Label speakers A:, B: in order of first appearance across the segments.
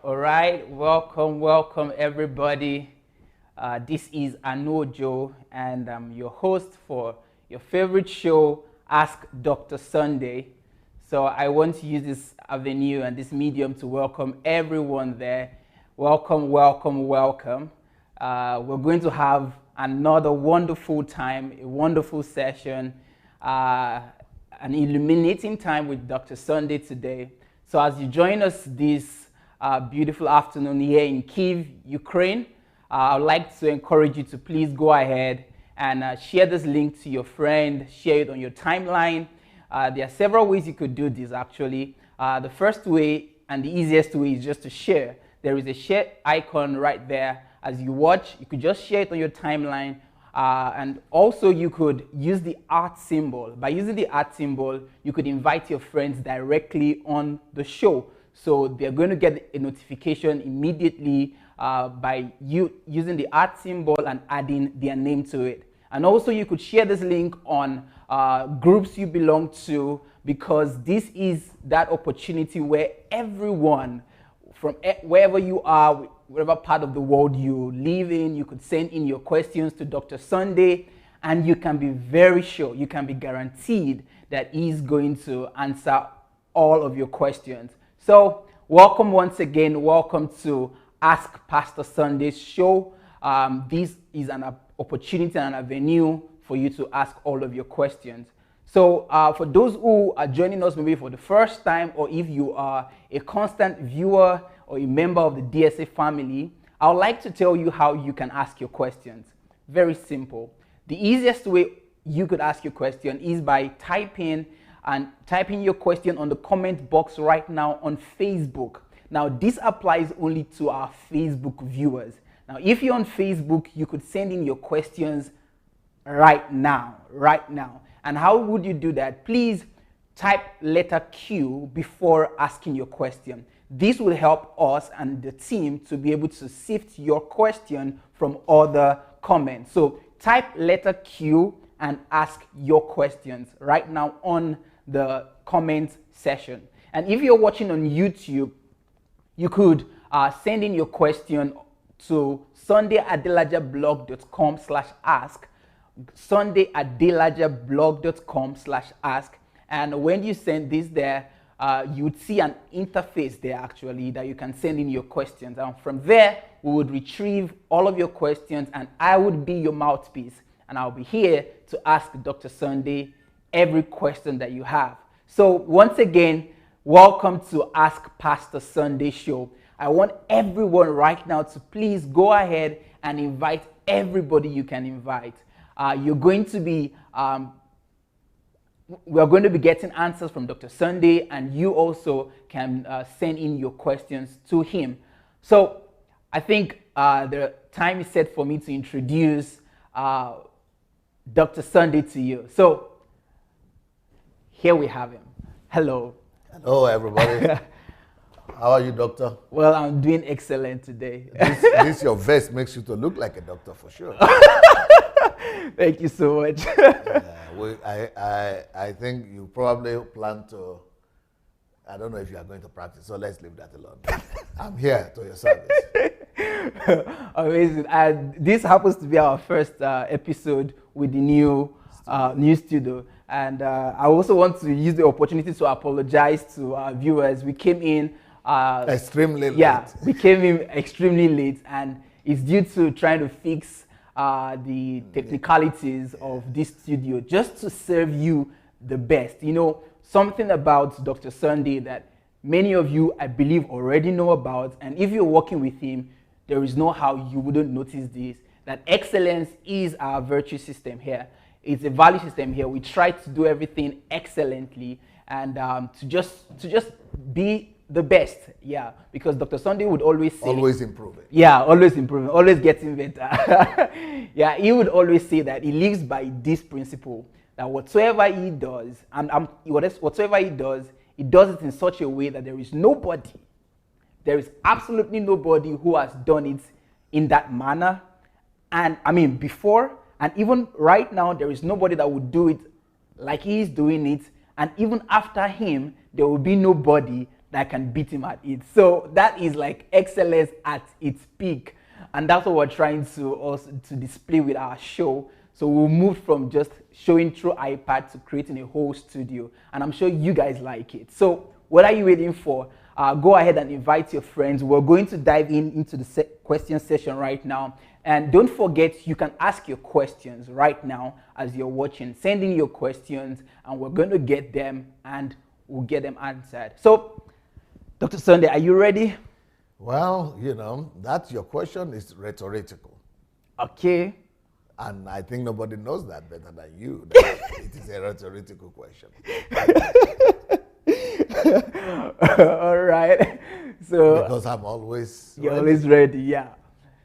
A: All right, welcome everybody. This is Anojo, and I'm your host for your favorite show, Ask Dr. Sunday. So I want to use this avenue and this medium to welcome everyone there. Welcome. We're going to have another wonderful time, a wonderful session, an illuminating time with Dr. Sunday today. So as you join us this beautiful afternoon here in Kyiv, Ukraine, I'd like to encourage you to please go ahead and share this link to your friend, share it on your timeline. There are several ways you could do this actually. The first way and the easiest way is just to share. There is a share icon right there. As you watch, you could just share it on your timeline. And also you could use the art symbol. By using the art symbol, you could invite your friends directly on the show. So they're going to get a notification immediately by you using the art symbol and adding their name to it. And also you could share this link on groups you belong to, because this is that opportunity where everyone from wherever you are, whatever part of the world you live in, you could send in your questions to Dr. Sunday, and you can be very sure, you can be guaranteed that he's going to answer all of your questions. So welcome once again, welcome to Ask Pastor Sunday's show. This is an opportunity and an avenue for you to ask all of your questions. So for those who are joining us maybe for the first time, or if you are a constant viewer or a member of the DSA family, I would like to tell you how you can ask your questions. Very simple. The easiest way you could ask your question is by typing your question on the comment box right now on Facebook. Now, this applies only to our Facebook viewers. Now, if you're on Facebook, you could send in your questions right now. And how would you do that? Please type letter Q before asking your question. This will help us and the team to be able to sift your question from other comments. So type letter Q and ask your questions right now on the comment section. And if you're watching on YouTube, you could send in your question to sundayadelajablog.com/ask, sundayadelajablog.com/ask. And when you send this there, you would see an interface there actually that you can send in your questions. And from there, we would retrieve all of your questions, and I would be your mouthpiece. And I'll be here to ask Dr. Sunday every question that you have. So once again, welcome to Ask Pastor Sunday show. I want everyone right now to please go ahead and invite everybody you can invite. We're going to be getting answers from Dr. Sunday, and you also can send in your questions to him. So I think the time is set for me to introduce Dr. Sunday to you. So here we have him. Hello.
B: Hello, everybody. How are you, doctor?
A: Well, I'm doing excellent today.
B: This your vest makes you to look like a doctor for sure.
A: Thank you so much.
B: I think you probably plan to, I don't know if you are going to practice, so let's leave that alone. I'm here to your service.
A: Amazing. And this happens to be our first episode with the new studio. And I also want to use the opportunity to apologize to our viewers. We came in
B: extremely late.
A: Yeah, we came in extremely late, and it's due to trying to fix the technicalities of this studio just to serve you the best. You know, something about Dr. Sunday that many of you, I believe, already know about, and if you're working with him, there is no how you wouldn't notice this, that excellence is our virtue system here. It's a value system here. We try to do everything excellently and to just be the best, yeah, because Dr. Sunday would always say...
B: Always improving.
A: Yeah, always improving, always getting better. Yeah, he would always say that he lives by this principle, that whatsoever he does, whatsoever he does it in such a way that there is absolutely nobody who has done it in that manner. And I mean, before, and even right now, there is nobody that would do it like he is doing it. And even after him, there will be nobody that can beat him at it. So that is like excellence at its peak. And that's what we're trying to also to display with our show. So we'll move from just showing through iPad to creating a whole studio. And I'm sure you guys like it. So what are you waiting for? Go ahead and invite your friends. We're going to dive into the question session right now. And don't forget, you can ask your questions right now as you're watching. Send in your questions, and we're going to get them, and we'll get them answered. So, Dr. Sunday, are you ready?
B: Well, that your question is rhetorical.
A: Okay.
B: And I think nobody knows that better than you. That it is a rhetorical question.
A: All right. So
B: because I'm always
A: you're always ready, yeah.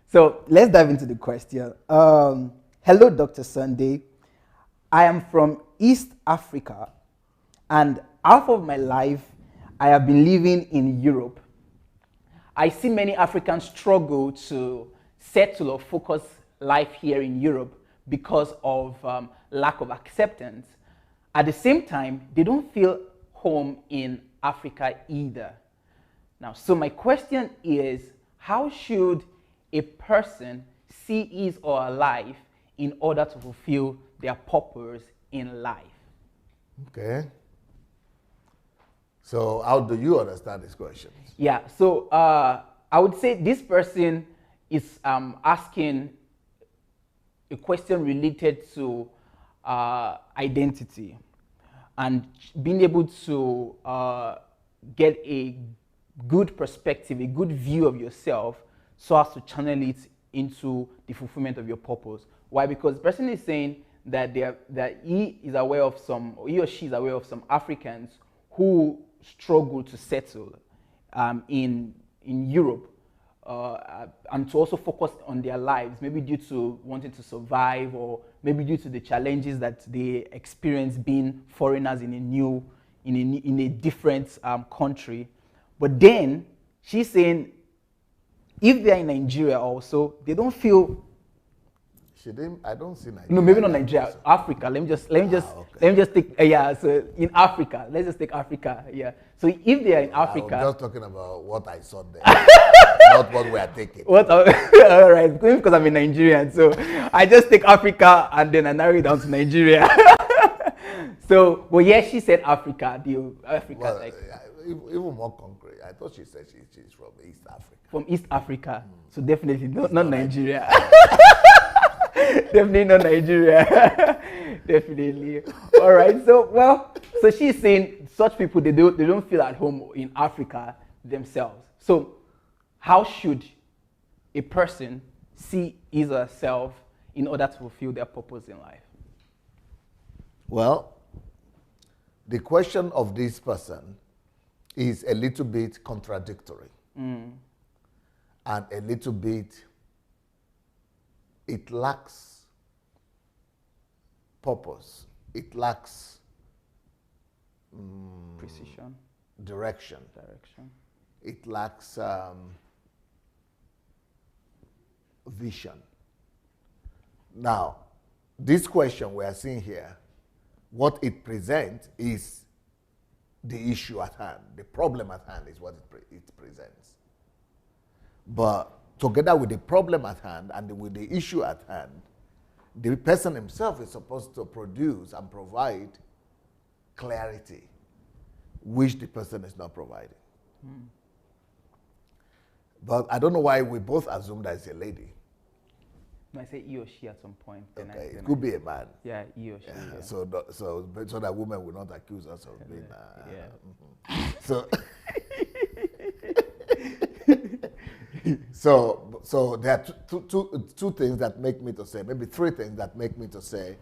A: So let's dive into the question. Hello, Dr. Sunday. I am from East Africa, and half of my life I have been living in Europe. I see many Africans struggle to settle or focus life here in Europe because of lack of acceptance. At the same time, they don't feel home in Africa either. Now, so my question is, how should a person see his or her life in order to fulfill their purpose in life?
B: Okay. So how do you understand this question?
A: Yeah, so I would say this person is asking a question related to identity and being able to get a good perspective, a good view of yourself so as to channel it into the fulfillment of your purpose. Why? Because the person is saying that he is aware of he or she is aware of some Africans who struggle to settle in Europe and to also focus on their lives, maybe due to wanting to survive or maybe due to the challenges that they experience being foreigners in a different country. But then she's saying if they're in Nigeria also, they don't feel.
B: I don't see Nigeria.
A: No, maybe not Nigeria. Africa. Let me just take. Yeah. So in Africa, let's just take Africa. Yeah. So if they are in Africa,
B: I'm just talking about what I saw there, not what we are taking.
A: What? All right. Because I'm a Nigerian, so I just take Africa and then I narrow it down to Nigeria. So, well, yeah, she said Africa. Africa,
B: well, even more concrete. I thought she said she's from East Africa.
A: From East Africa. So definitely not Nigeria. Definitely not Nigeria. Definitely. All right. So she's saying such people they don't feel at home in Africa themselves. So how should a person see his or herself in order to fulfill their purpose in life?
B: Well, the question of this person is a little bit contradictory. And a little bit, it lacks purpose. It lacks
A: Precision.
B: Direction. It lacks vision. Now, this question we are seeing here, what it presents is the issue at hand. The problem at hand is what it presents. But together with the problem at hand and with the issue at hand, the person himself is supposed to produce and provide clarity, which the person is not providing. But I don't know why we both assume that it's a lady.
A: No, I say he or she at some point.
B: Okay, it could be a man.
A: Yeah, he or she. Yeah.
B: So that women will not accuse us of being. So. So there are two things that make me to say, maybe three things that make me to say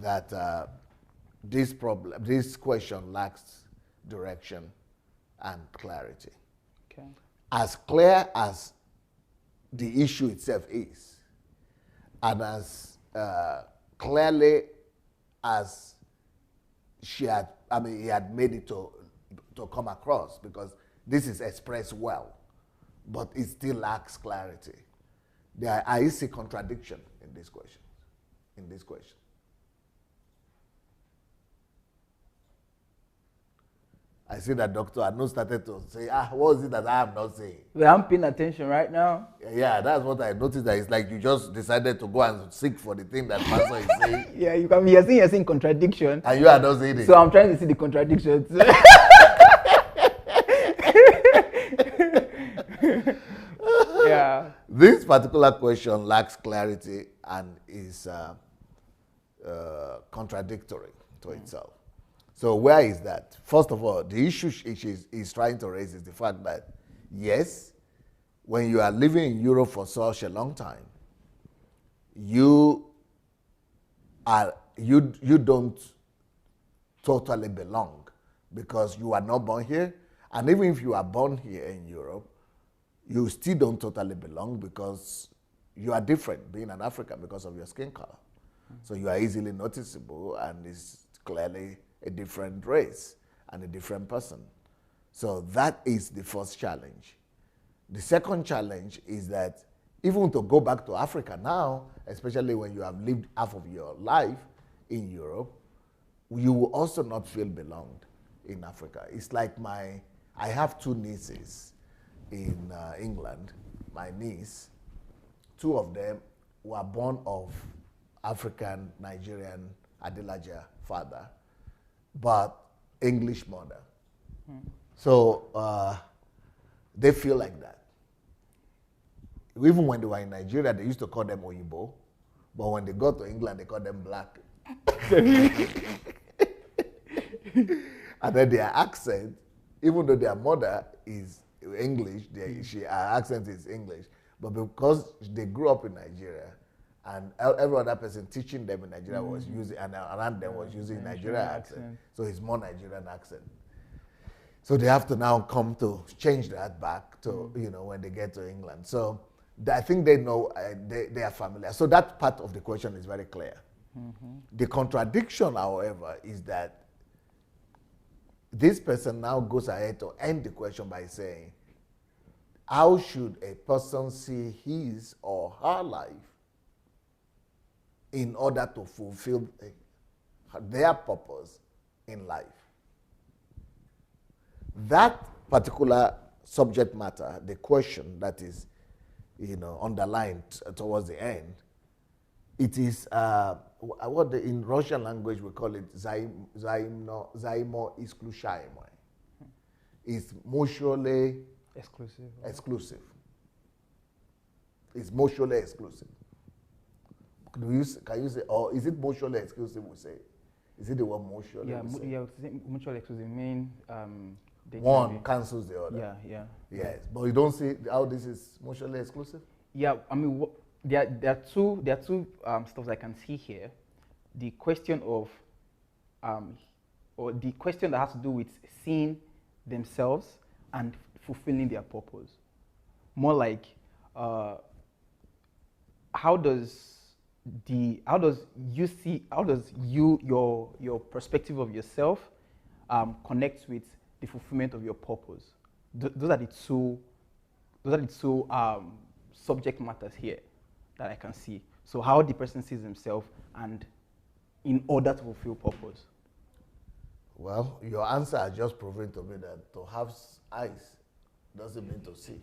B: that this question lacks direction and clarity.
A: Okay.
B: As clear as the issue itself is, and as clearly as he had made it to come across, because this is expressed well, but it still lacks clarity. I see contradiction in this question. I see that doctor had not started to say, what is it that I am not saying?
A: Well, I'm paying attention right now.
B: Yeah, that's what I noticed. That it's like you just decided to go and seek for the thing that pastor is saying.
A: Yeah, you can be you're saying contradiction.
B: And you are not saying it.
A: So I'm trying to see the contradictions. Yeah.
B: This particular question lacks clarity and is contradictory to itself. So where is that? First of all, the issue is trying to raise is the fact that, yes, when you are living in Europe for such a long time, you don't totally belong because you are not born here. And even if you are born here in Europe, you still don't totally belong because you are different being an African because of your skin color. So you are easily noticeable and it's clearly a different race and a different person. So that is the first challenge. The second challenge is that even to go back to Africa now, especially when you have lived half of your life in Europe, you will also not feel belonged in Africa. It's like I have two nieces in England, my niece, two of them were born of African, Nigerian, Adelaja father, but English mother. So they feel like that. Even when they were in Nigeria, they used to call them Oyibo, but when they got to England, they call them black. And then their accent, even though their mother is English, her accent is English, but because they grew up in Nigeria, and every other person teaching them in Nigeria was using, and around them was using Nigerian accent. So it's more Nigerian accent. So they have to now come to change that back to, when they get to England. So I think they know, they are familiar. So that part of the question is very clear. The contradiction, however, is that this person now goes ahead to end the question by saying, how should a person see his or her life in order to fulfill their purpose in life? That particular subject matter, the question that is, underlined towards the end, it is what in Russian language we call it zaimo isklushaimo. It's mutually exclusive. It's mutually exclusive. Can you say, or is it mutually exclusive? We say, is it the word mutually?
A: Yeah, mutually exclusive mean
B: one cancels the other.
A: Yeah.
B: Yes, but you don't see how this is mutually exclusive.
A: Yeah, I mean, there are two stuff I can see here. The question of, or the question that has to do with seeing themselves and fulfilling their purpose. More like, how does your perspective of yourself connect with the fulfillment of your purpose? Those are the two subject matters here that I can see. So how the person sees himself and in order to fulfill purpose.
B: Well, your answer has just proven to me that to have eyes doesn't mean to see.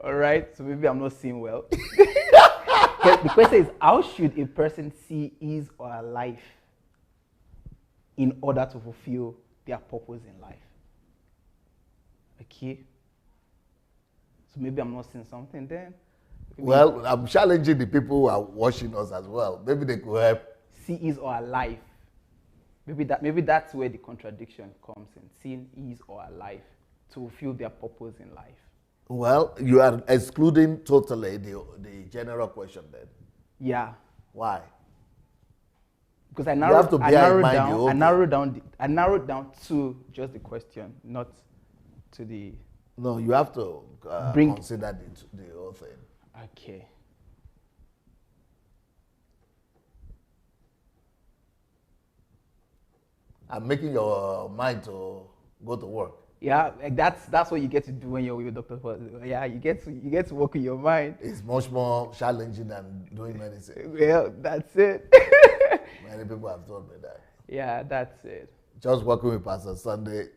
A: All right, so maybe I'm not seeing well. The question is, how should a person see his or her life in order to fulfill their purpose in life? Okay. So maybe I'm not seeing something then.
B: Well, I'm challenging the people who are watching us as well. Maybe they could help.
A: See his or her life. Maybe that's where the contradiction comes in. Seeing his or her life to fulfill their purpose in life.
B: Well, you are excluding totally the general question then.
A: Yeah.
B: Why?
A: Because I narrowed down to just the question, not to the.
B: No, you have to consider the whole thing.
A: Okay.
B: I'm making your mind to go to work.
A: Yeah, like that's what you get to do when you're with your doctor. Yeah, you get to work with your mind.
B: It's much more challenging than doing medicine.
A: Well, that's it.
B: Many people have told me that.
A: Yeah, that's it.
B: Just working with Pastor Sunday,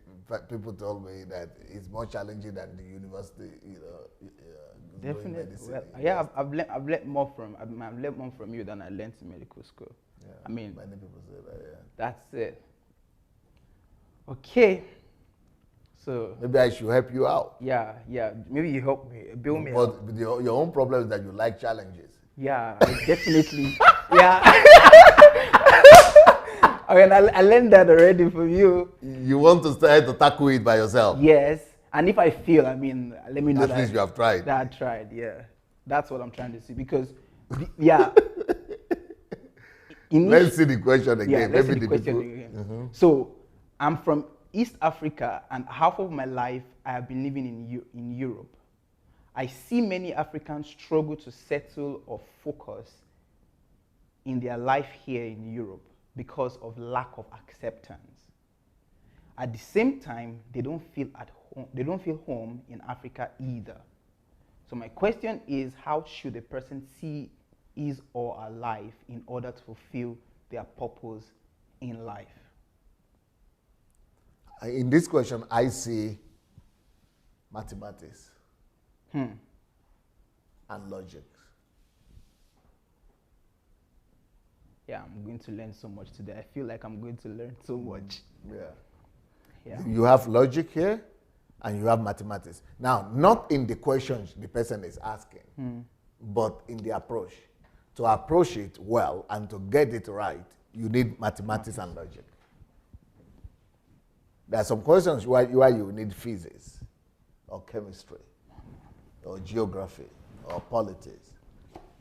B: people told me that it's more challenging than the university, doing
A: Definitely.
B: medicine.
A: Well, yeah, I've learned more from you than I learned in medical school.
B: Yeah,
A: I mean,
B: many people say that. Yeah.
A: that's it. Okay. So
B: Maybe I should help you out.
A: yeah. Maybe you help me, build me up.
B: But your own problem is that you like challenges.
A: Yeah, I definitely. Yeah. I mean, I learned that already from you.
B: You want to try to tackle it by yourself.
A: Yes, and if I fail, I mean, let me know
B: At
A: that
B: least you have tried.
A: That I tried. Yeah, that's what I'm trying to see because, yeah.
B: Let's see the question again.
A: Yeah, let's see
B: Maybe
A: the question again.
B: Mm-hmm.
A: So, I'm from East Africa, and half of my life I have been living in Europe. I see many Africans struggle to settle or focus in their life here in Europe because of lack of acceptance. At the same time, they don't feel at home. They don't feel home in Africa either. So my question is, how should a person see his or her life in order to fulfill their purpose in life?
B: In this question, I see mathematics and logic.
A: Yeah, I'm going to learn so much today. I feel like I'm going to learn so much. Yeah.
B: You have logic here and you have mathematics. Now, not in the questions the person is asking, but in the approach. To approach it well and to get it right, you need mathematics and logic. There are some questions where you need physics or chemistry or geography or politics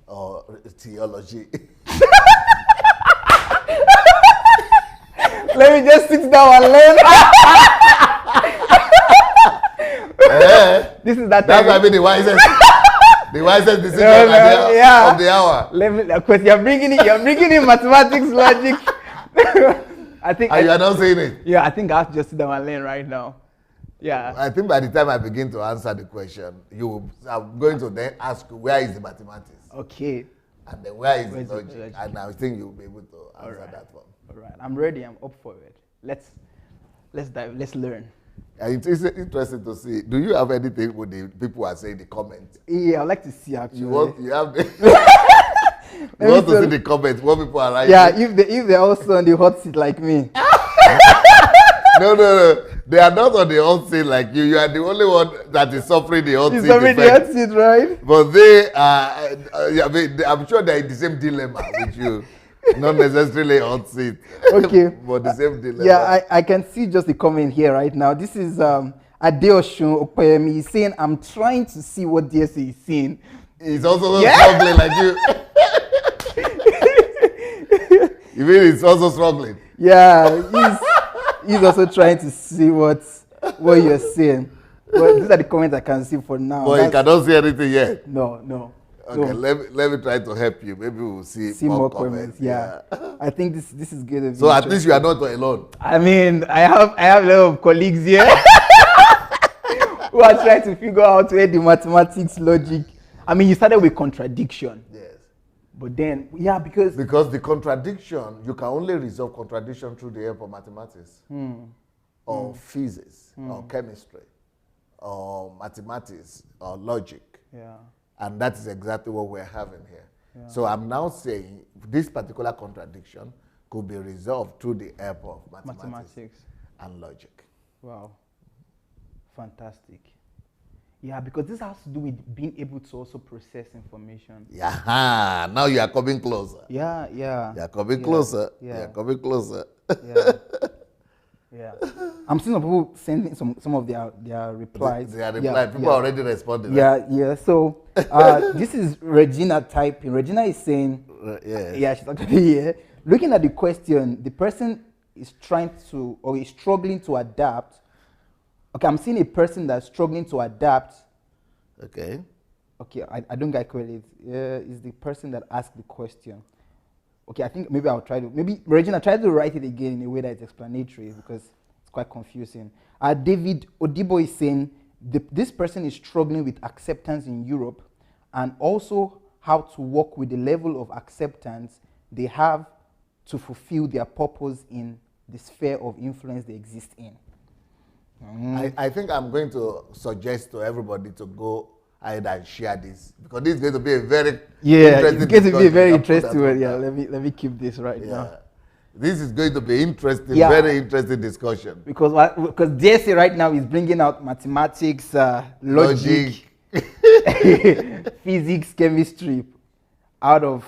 B: or theology.
A: Let me just sit down and learn. This is that
B: That's
A: time.
B: why I mean the wisest decision of the hour.
A: Let me, of course, you're bringing in mathematics, logic. I think.
B: And you are not saying it.
A: Yeah, I think I have to just sit down and learn right now. Yeah.
B: I think by the time I begin to answer the question, I'm going to then ask you, where is the mathematics?
A: Okay.
B: And then where is
A: Where's
B: the
A: the
B: logic?
A: logic?
B: And I think you'll be able to answer that one.
A: All right. I'm ready. I'm up for it. Let's dive. Let's learn.
B: And it's interesting to see. Do you have anything with the people who are saying the comments?
A: Yeah, I'd like to see actually.
B: You want to see the comments, what people are writing?
A: Yeah, if they're also on the hot seat like me.
B: No. They are not on the hot seat like you. You are the only one that is suffering the hot seat.
A: It's already the hot seat, right?
B: But they are, I'm sure they're in the same dilemma with you. Not necessarily hot seat.
A: Okay.
B: But the same dilemma.
A: Yeah, I can see just the comment here right now. This is Adeoshun Opeyemi. He's saying, I'm trying to see what DSA is seeing.
B: He's also struggling like you. You mean he's also struggling?
A: Yeah, he's also trying to see what you're saying. Well, these are the comments I can see for now.
B: But you cannot see anything yet.
A: No.
B: Okay,
A: So,
B: let me try to help you. Maybe we'll see
A: more comments. Yeah. I think this is good.
B: So at least you are not alone.
A: I mean, I have a lot of colleagues here who are trying to figure out where the mathematics logic. I mean, you started with contradiction.
B: Yes.
A: But then, because
B: the contradiction, you can only resolve contradiction through the help of mathematics or physics or chemistry or mathematics or logic.
A: Yeah.
B: And that is exactly what we're having here. Yeah. So I'm now saying this particular contradiction could be resolved through the help of mathematics and logic.
A: Wow. Fantastic. Yeah, because this has to do with being able to also process information.
B: Yeah, now you are coming closer.
A: Yeah.
B: You are coming closer.
A: Yeah.
B: You are coming closer.
A: Yeah. I'm seeing some people sending some of their replies.
B: They are replied. People are already responding.
A: Yeah. So this is Regina typing. Regina is saying, yeah, she's actually here. Looking at the question, the person is trying to, or is struggling to adapt. Okay, I'm seeing a person that's struggling to adapt.
B: Okay,
A: I don't get credit. Is the person that asked the question. Okay, I think maybe I'll try to, Regina, try to write it again in a way that is explanatory because it's quite confusing. David Odibo is saying, this person is struggling with acceptance in Europe and also how to work with the level of acceptance they have to fulfill their purpose in the sphere of influence they exist in.
B: I think I'm going to suggest to everybody to go ahead and share this, because this is going to be a very interesting
A: it's going to be
B: discussion.
A: very
B: You can put
A: interesting.
B: that one
A: Yeah,
B: down.
A: let me keep this right
B: Yeah.
A: now.
B: This is going to be interesting,
A: Yeah.
B: very interesting discussion.
A: Because DSA right now is bringing out mathematics, logic, physics, chemistry out of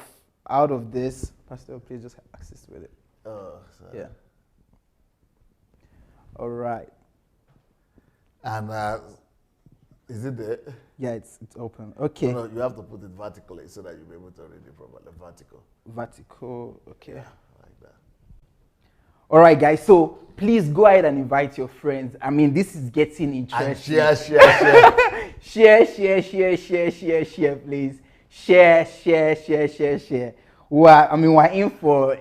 A: this. Pastor, please just have access with it.
B: Oh, sorry.
A: Yeah. All right.
B: And is it there?
A: Yeah, it's open. Okay.
B: No, you have to put it vertically so that you'll be able to read it properly. Vertical.
A: Vertical. Okay.
B: Like that.
A: All right, guys. So please go ahead and invite your friends. I mean, this is getting interesting.
B: And share.
A: share, please. Share. We're in for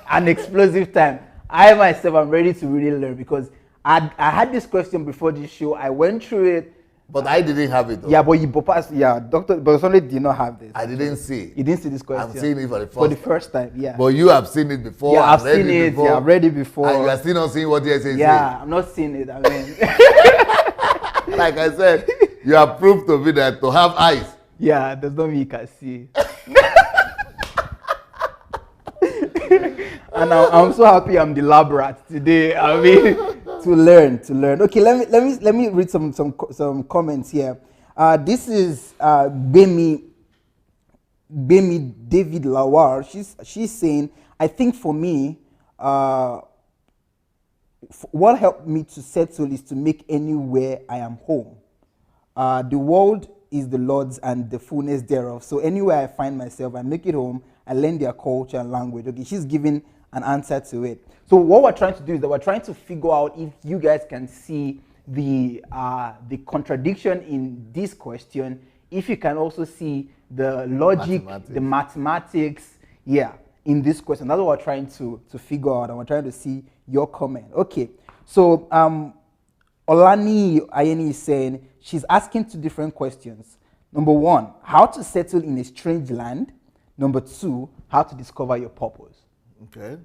A: an explosive time. I myself am ready to really learn, because I had this question before this show. I went through it.
B: But I didn't have it though.
A: Yeah, but you bypassed. Yeah, Dr. Somebody did not have this.
B: I didn't see it.
A: You didn't see this question.
B: I'm seeing it for the first
A: For the first time, yeah.
B: But you have seen it before.
A: Yeah, I've
B: read
A: seen it.
B: before,
A: Yeah, I've read it before.
B: And you are still not seeing what DSA is
A: Yeah, I'm not seeing it. I mean,
B: saying. Like I said, you have proved to me that to have eyes.
A: yeah, does not mean you can see. And I'm so happy I'm the lab rat today. I mean, to learn. Okay, let me read some comments here. This is Bemi David Lawar. She's saying, I think for me, what helped me to settle is to make anywhere I am home. The world is the Lord's and the fullness thereof. So anywhere I find myself, I make it home. I learn their culture and language. Okay, she's giving an answer to it. So what we're trying to do is that we're trying to figure out if you guys can see the contradiction in this question. If you can also see the logic, the mathematics, yeah, in this question. That's what we're trying to figure out, and we're trying to see your comment. Okay, so Olani Ayeni is saying she's asking two different questions. Number one, how to settle in a strange land. Number two, how to discover your purpose.
B: Okay.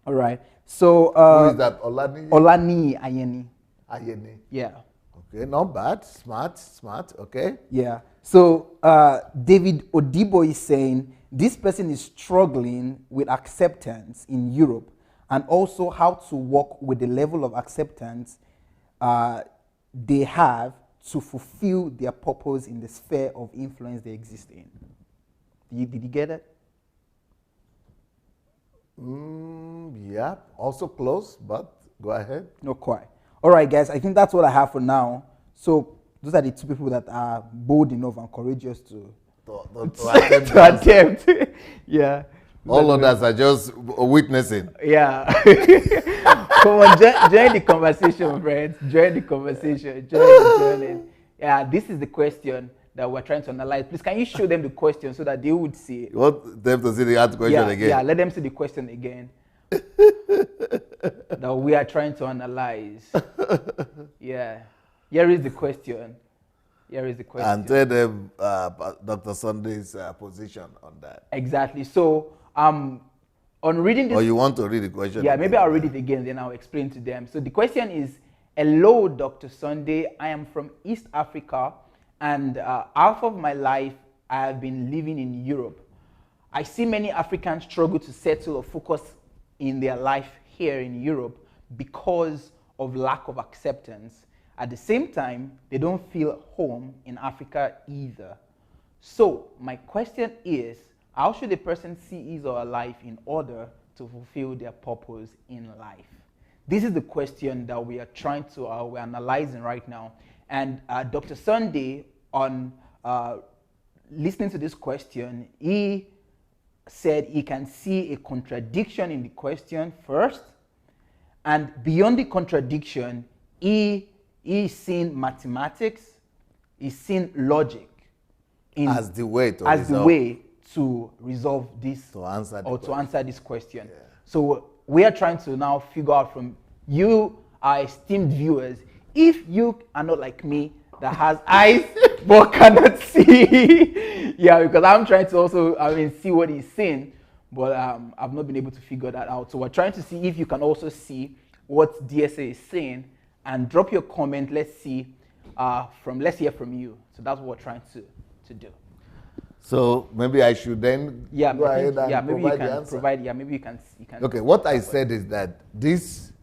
A: All right. So
B: who is that?
A: Olani Ayeni.
B: Ayeni.
A: Yeah.
B: Okay, not bad. Smart. Okay.
A: Yeah. So David Odibo is saying this person is struggling with acceptance in Europe, and also how to work with the level of acceptance they have to fulfill their purpose in the sphere of influence they exist in. Did you get it?
B: Yeah, also close, but go ahead.
A: Not quite. All right, guys, I think that's what I have for now. So those are the two people that are bold enough and courageous to attempt. Yeah.
B: All others are just witnessing.
A: Yeah. Come on, join the conversation, friends. Join the conversation. Join the journey. Yeah, this is the question that we're trying to analyze. Please, can you show them the question so that they would see it?
B: You want them to see the answer question again?
A: Yeah, let them see the question again. That we are trying to analyze. Yeah. Here is the question.
B: And tell them Dr. Sunday's position on that.
A: Exactly. So, on reading this...
B: Or you want to read the question?
A: Yeah, maybe I'll read it again, then I'll explain to them. So the question is, hello, Dr. Sunday. I am from East Africa, and half of my life I have been living in Europe. I see many Africans struggle to settle or focus in their life here in Europe because of lack of acceptance. At the same time, they don't feel home in Africa either. So my question is, how should a person see his or her life in order to fulfill their purpose in life? This is the question that we are trying to, we're analyzing right now. And Dr. Sunday, on listening to this question, he said he can see a contradiction in the question first. And beyond the contradiction, he's seen mathematics, he's seen logic
B: as the way
A: to resolve this
B: to answer
A: this question. Yeah. So we are trying to now figure out from you, our esteemed viewers, if you are not like me that has eyes but cannot see. Yeah, because I'm trying to also see what he's saying, but I've not been able to figure that out. So we're trying to see if you can also see what DSA is saying and drop your comment. Let's hear from you. So that's what we're trying to do.
B: So maybe I should then go ahead and
A: maybe
B: provide
A: you can
B: the answer.
A: provide. Yeah, maybe you can.
B: Okay, what I said is that this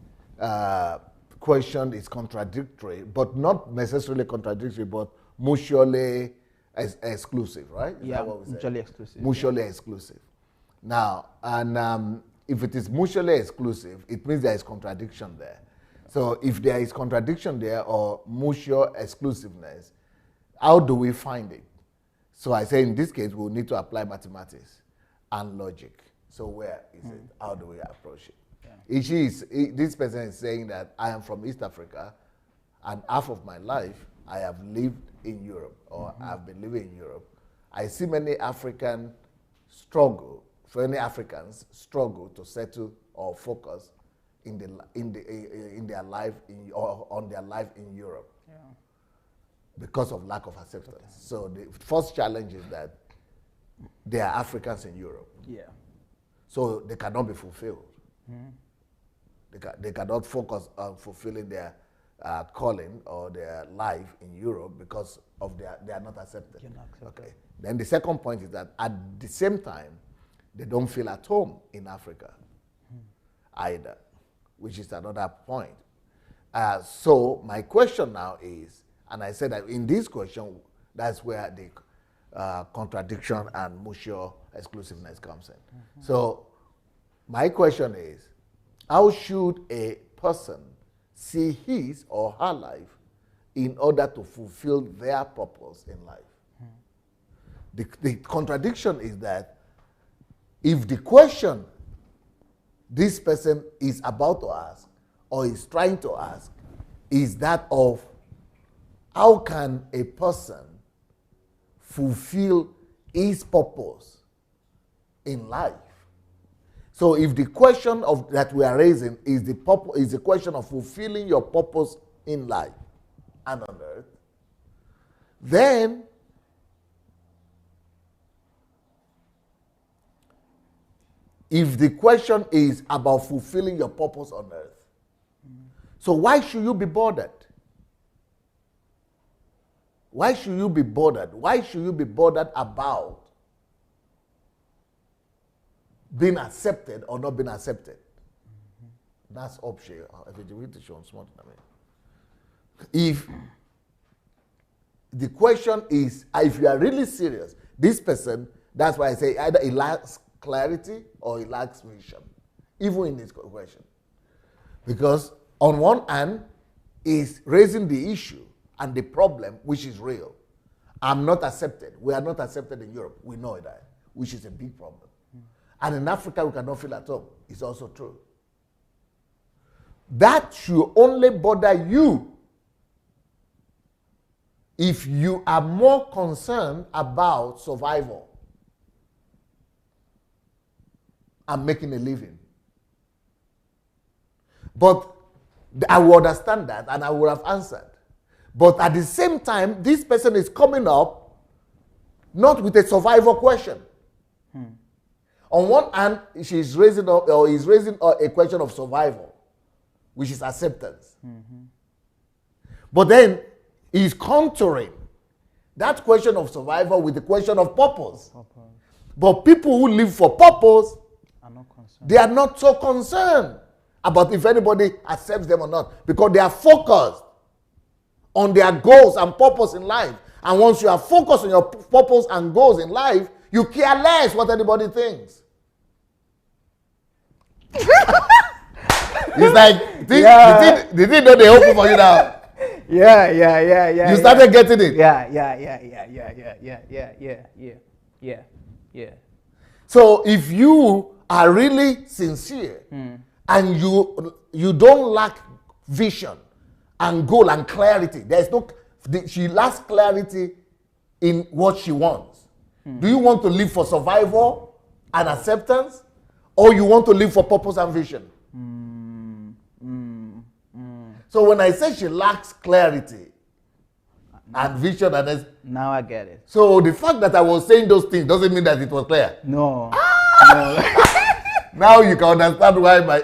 B: question is contradictory, but not necessarily contradictory, but mutually exclusive, right?
A: Is that what we said? Mutually exclusive.
B: Mutually exclusive. Now, and if it is mutually exclusive, it means there is contradiction there. So if there is contradiction there or mutual exclusiveness, how do we find it? So I say in this case, we'll need to apply mathematics and logic. So where is it? How do we approach it? Yeah. This person is saying that I am from East Africa and half of my life I have lived in Europe or I've been living in Europe. I see many Africans struggle to settle or focus in their life on their life in Europe. Yeah. Because of lack of acceptance. So the first challenge is that there are Africans in Europe.
A: Yeah.
B: So they cannot be fulfilled. They cannot focus on fulfilling their calling or their life in Europe because of they are not accepted. Okay. Then the second point is that at the same time, they don't feel at home in Africa either, which is another point. So my question now is, and I said that in this question, that's where the contradiction and mutual exclusiveness comes in. So my question is, how should a person see his or her life in order to fulfill their purpose in life? The contradiction is that if the question this person is about to ask or is trying to ask is that of how can a person fulfill his purpose in life? So if the question that we are raising is the question of fulfilling your purpose in life and on earth, then if the question is about fulfilling your purpose on earth, so why should you be bothered? Why should you be bothered? Why should you be bothered about being accepted or not being accepted? That's option. If the question is, if you are really serious, this person, that's why I say either he lacks clarity or he lacks vision, even in this question. Because on one hand, he's raising the issue and the problem, which is real. I'm not accepted. We are not accepted in Europe. We know that, which is a big problem. And in Africa, we cannot feel at home. It's also true. That should only bother you if you are more concerned about survival and making a living. But I will understand that and I would have answered. But at the same time, this person is coming up not with a survival question. On one hand, she's raising up, or he's raising a question of survival, which is acceptance. But then he's contouring that question of survival with the question of purpose. But people who live for purpose, they are not so concerned about if anybody accepts them or not, because they are focused on their goals and purpose in life. And once you are focused on your purpose and goals in life, you care less what anybody thinks. It's like, the thing that they open for you now.
A: Yeah.
B: You started getting it.
A: Yeah.
B: So if you are really sincere and you don't lack vision and goal and clarity, she lacks clarity in what she wants. Do you want to live for survival and acceptance, or you want to live for purpose and vision? So when I say she lacks clarity and vision,
A: now I get it.
B: So the fact that I was saying those things doesn't mean that it was clear.
A: No.
B: Now you can understand why my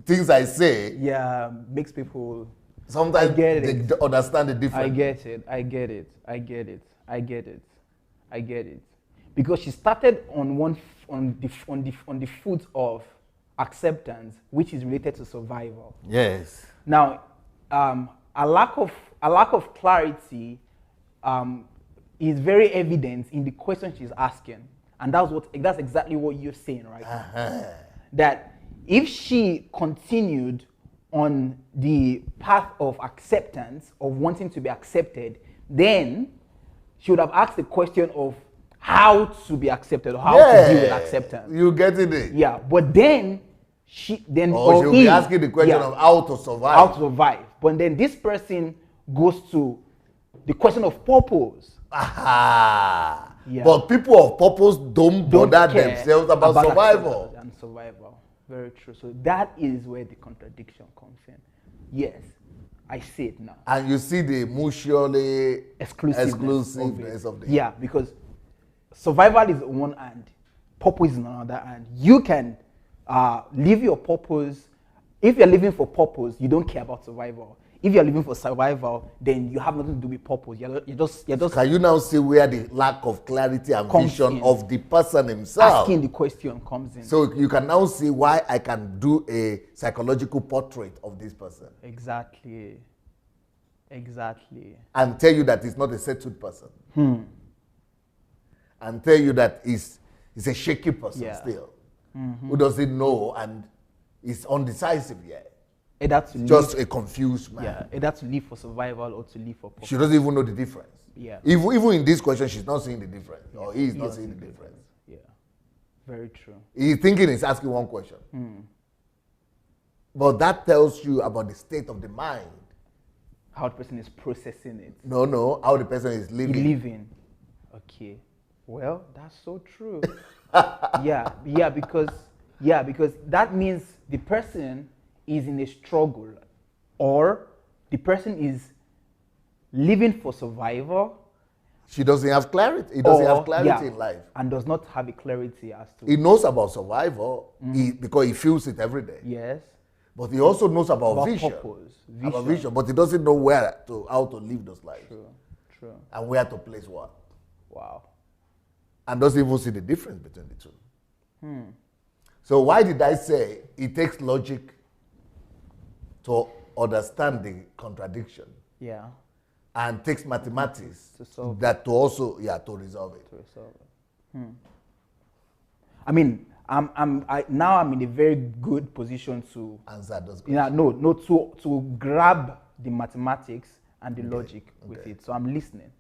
B: things I say.
A: Makes people
B: Sometimes
A: get
B: they
A: it.
B: understand the difference.
A: I get it. Because she started on on the foot of acceptance, which is related to survival.
B: Yes.
A: Now, a lack of clarity is very evident in the question she's asking, and that's exactly what you're saying, right? That if she continued on the path of acceptance, of wanting to be accepted, then she would have asked the question of how to be accepted, or how to deal with acceptance.
B: You getting it?
A: Yeah, but then
B: she'll be asking the question of how to survive.
A: How to survive. But then this person goes to the question of purpose.
B: Aha.
A: Yeah.
B: But people of purpose don't bother
A: care
B: themselves about survival.
A: And survival. Very true. So that is where the contradiction comes in. Yes, I see it now.
B: And you see the mutually exclusiveness of the...
A: Yeah, because survival is on one hand, purpose is on another hand. You can live your purpose. If you're living for purpose, you don't care about survival. If you're living for survival, then you have nothing to do with purpose. You're just
B: Can you now see where the lack of clarity and vision of the person himself?
A: Asking the question comes in.
B: So you can now see why I can do a psychological portrait of this person.
A: Exactly.
B: And tell you that he's not a settled person. And tell you that he's a shaky person still. Who doesn't know and is undecisive yet. Just a confused man.
A: Yeah, either to live for survival or to live for purpose.
B: She doesn't even know the difference.
A: Yeah.
B: Even in this question, she's not seeing the difference. Or he is not seeing the difference.
A: Yeah. Very true.
B: He's thinking he's asking one question. But that tells you about the state of the mind.
A: How the person is processing it.
B: No, how the person is living.
A: Okay. Well, that's so true. because that means the person is in a struggle, or the person is living for survival.
B: She doesn't have clarity. He doesn't have clarity in life.
A: And does not have a clarity as to...
B: He knows about survival because he feels it every day.
A: Yes.
B: But he also knows about vision.
A: Purpose.
B: About vision. But he doesn't know how to live those lives.
A: True.
B: And where to place what.
A: Wow.
B: And doesn't even see the difference between the two. So why did I say it takes logic to understand the contradiction?
A: Yeah.
B: And takes mathematics
A: to solve
B: to resolve it.
A: I mean, I'm in a very good position to
B: answer those questions.
A: To grab the mathematics and the logic with it. So I'm listening.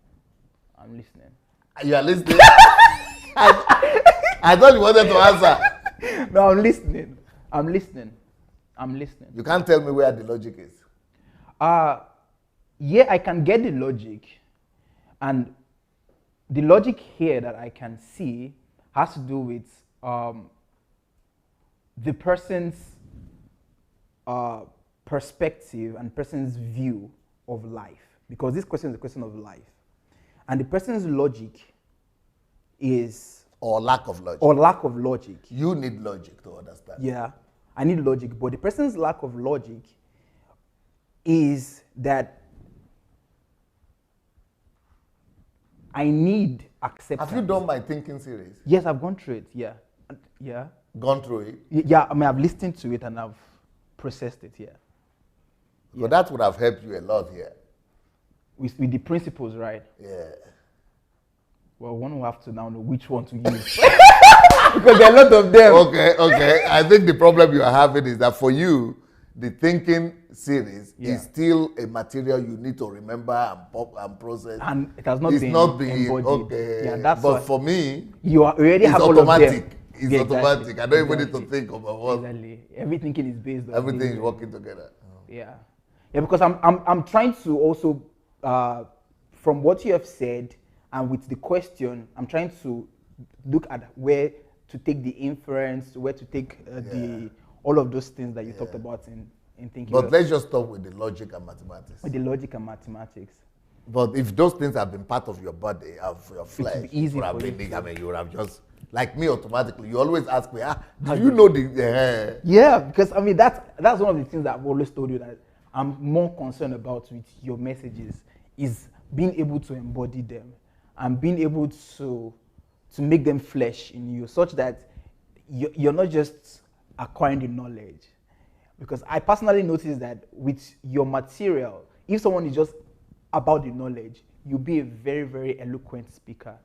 B: You are listening? I thought you wanted to answer.
A: No, I'm listening.
B: You can't tell me where the logic is.
A: Yeah, I can get the logic. And the logic here that I can see has to do with the person's perspective and person's view of life. Because this question is a question of life. And the person's logic is...
B: Or lack of logic. You need logic to understand.
A: Yeah, I need logic. But the person's lack of logic is that I need acceptance.
B: Have you done my thinking series?
A: Yes, I've gone through it, yeah.
B: Gone through it?
A: Yeah, I mean, I've listened to it and I've processed it, yeah.
B: So that would have helped you a lot here.
A: With the principles, right?
B: Yeah.
A: Well, one will have to now know which one to use. Because there are a lot of them.
B: Okay. I think the problem you are having is that for you, the thinking series is still a material you need to remember and process.
A: And it has not been embodied.
B: Okay.
A: Yeah, that's
B: but for me,
A: you already have
B: automatic.
A: All of them.
B: It's automatic. I don't even need to think about what.
A: Exactly. Every thinking is based on...
B: Everything is working together.
A: Yeah, because I'm trying to also, from what you have said, and with the question, I'm trying to look at where to take the inference, where to take all of those things that you talked about in thinking.
B: But let's just start with the logic and mathematics.
A: With the logic and mathematics.
B: But if those things have been part of your body, of your flesh,
A: it would be easy
B: for
A: you.
B: You would have just, like me automatically, you always ask me, do you know the...
A: Yeah, because I mean, that's one of the things that I've always told you, that I'm more concerned about with your messages is being able to embody them and being able to make them flesh in you, such that you're not just acquiring the knowledge. Because I personally noticed that with your material, if someone is just about the knowledge, you'll be a very, very eloquent speaker.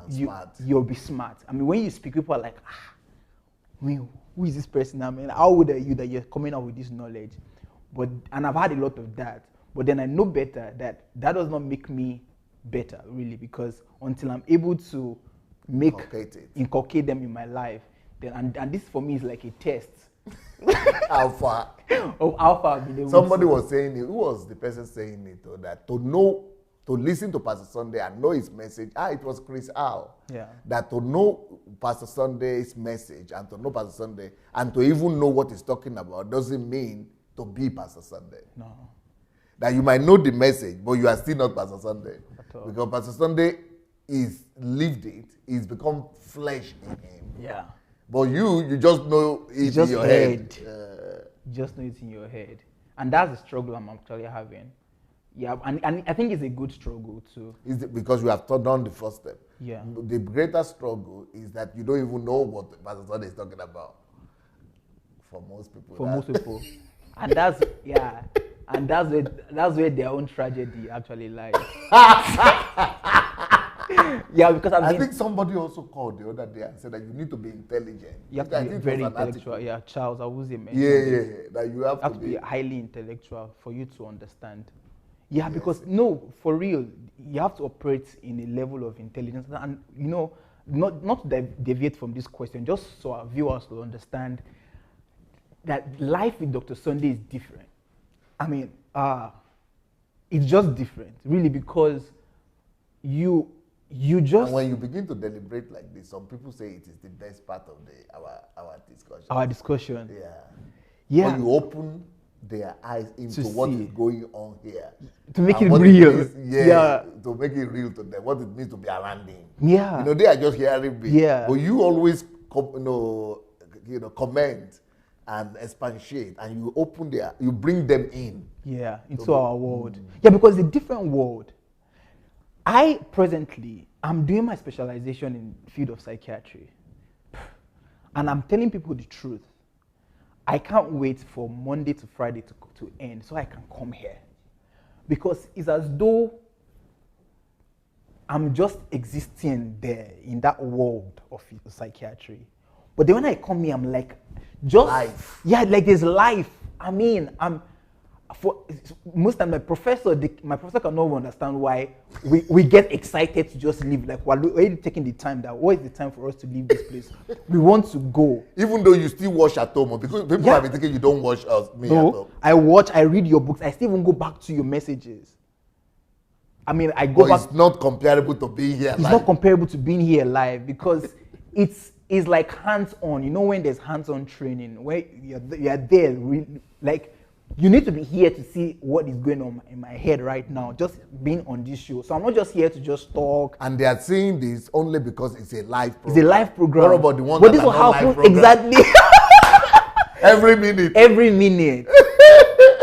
B: Smart.
A: You'll be smart. I mean, when you speak, people are like, I mean, who is this person? I mean, how old are you that you're coming out with this knowledge? And I've had a lot of that. But then I know better that does not make me better, really, because until I'm able to inculcate them in my life, then and this for me is like a test.
B: How far?
A: Of how far I've been able
B: Somebody was saying it. Who was the person saying it? That to listen to Pastor Sunday and know his message. It was Chris Al.
A: Yeah.
B: That to know Pastor Sunday's message and to know Pastor Sunday and to even know what he's talking about doesn't mean to be Pastor Sunday.
A: No.
B: That you might know the message, but you are still not Pastor Sunday. Because Pastor Sunday is lived it. He's become flesh in him.
A: Yeah.
B: But you just know it in your head.
A: You just know it in your head. And that's the struggle I'm actually having. Yeah, and I think it's a good struggle too.
B: Because you have done the first step.
A: Yeah.
B: The greater struggle is that you don't even know what Pastor Sunday is talking about. For most people. And that's and that's where their own tragedy actually lies. Yeah, because I think somebody also called the other day and said that you need to be intelligent.
A: You have to be very intellectual. Yeah, Charles Awuzie mentioned.
B: Yeah. That you have to
A: be highly intellectual for you to understand. Yeah, yes. Because no, for real, you have to operate in a level of intelligence, and not deviate from this question, just so our viewers will understand that life with Dr. Sunday is different. I mean, it's just different, really, because you just...
B: And when you begin to deliberate like this, some people say it is the best part of our discussion.
A: Our discussion.
B: Yeah. When you open their eyes into what is going on here.
A: To make it real.
B: To make it real to them, what it means to be around him.
A: Yeah.
B: They are just hearing me.
A: Yeah.
B: But you always comment and expatiate, and you bring them in.
A: Yeah, into our world. Yeah, because it's a different world. I'm doing my specialization in the field of psychiatry. And I'm telling people the truth. I can't wait for Monday to Friday to end so I can come here. Because it's as though I'm just existing there in that world of psychiatry. But then when I come here, I'm like, just
B: life.
A: Yeah, like there's life. I mean, for most time my professor cannot understand why we get excited to just leave. Like we're already taking the time that what is the time for us to leave this place? We want to go.
B: Even though you still wash at home, because people have been thinking you don't wash me at home.
A: I read your books. I still even go back to your messages. I mean, I go back.
B: It's not comparable to being here live.
A: It's not comparable to being here live because it's like hands-on. You know when there's hands-on training, where you're there, really, like you need to be here to see what is going on in my head right now, just being on this show. So I'm not just here to just talk.
B: And they are seeing this only because it's a live program.
A: It's a live program.
B: What about the one that are not live program?
A: Exactly.
B: Every minute.
A: Every minute.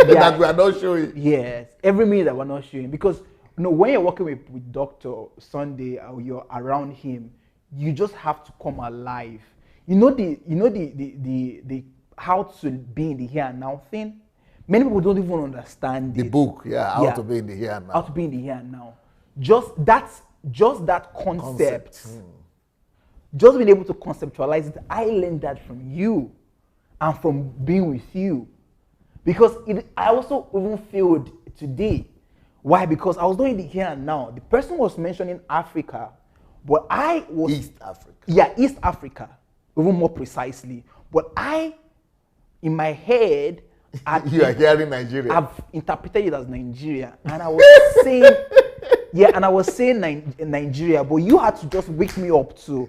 B: That we are not showing.
A: Yes, every minute that we're not showing. Because when you're working with Dr. Sunday or you're around him, you just have to come alive. You know the how to be in the here and now thing? Many people don't even understand
B: the book, how to be in the here and now.
A: How to be in the here and now. Just that concept. Just being able to conceptualize it. I learned that from you and from being with you. Because I also even failed today. Why? Because I was doing the here and now. The person was mentioning Africa, but I was...
B: East Africa.
A: Yeah, East Africa, even more precisely. But in my head...
B: You are hearing Nigeria.
A: I've interpreted it as Nigeria. And I was saying... Nigeria, but you had to just wake me up to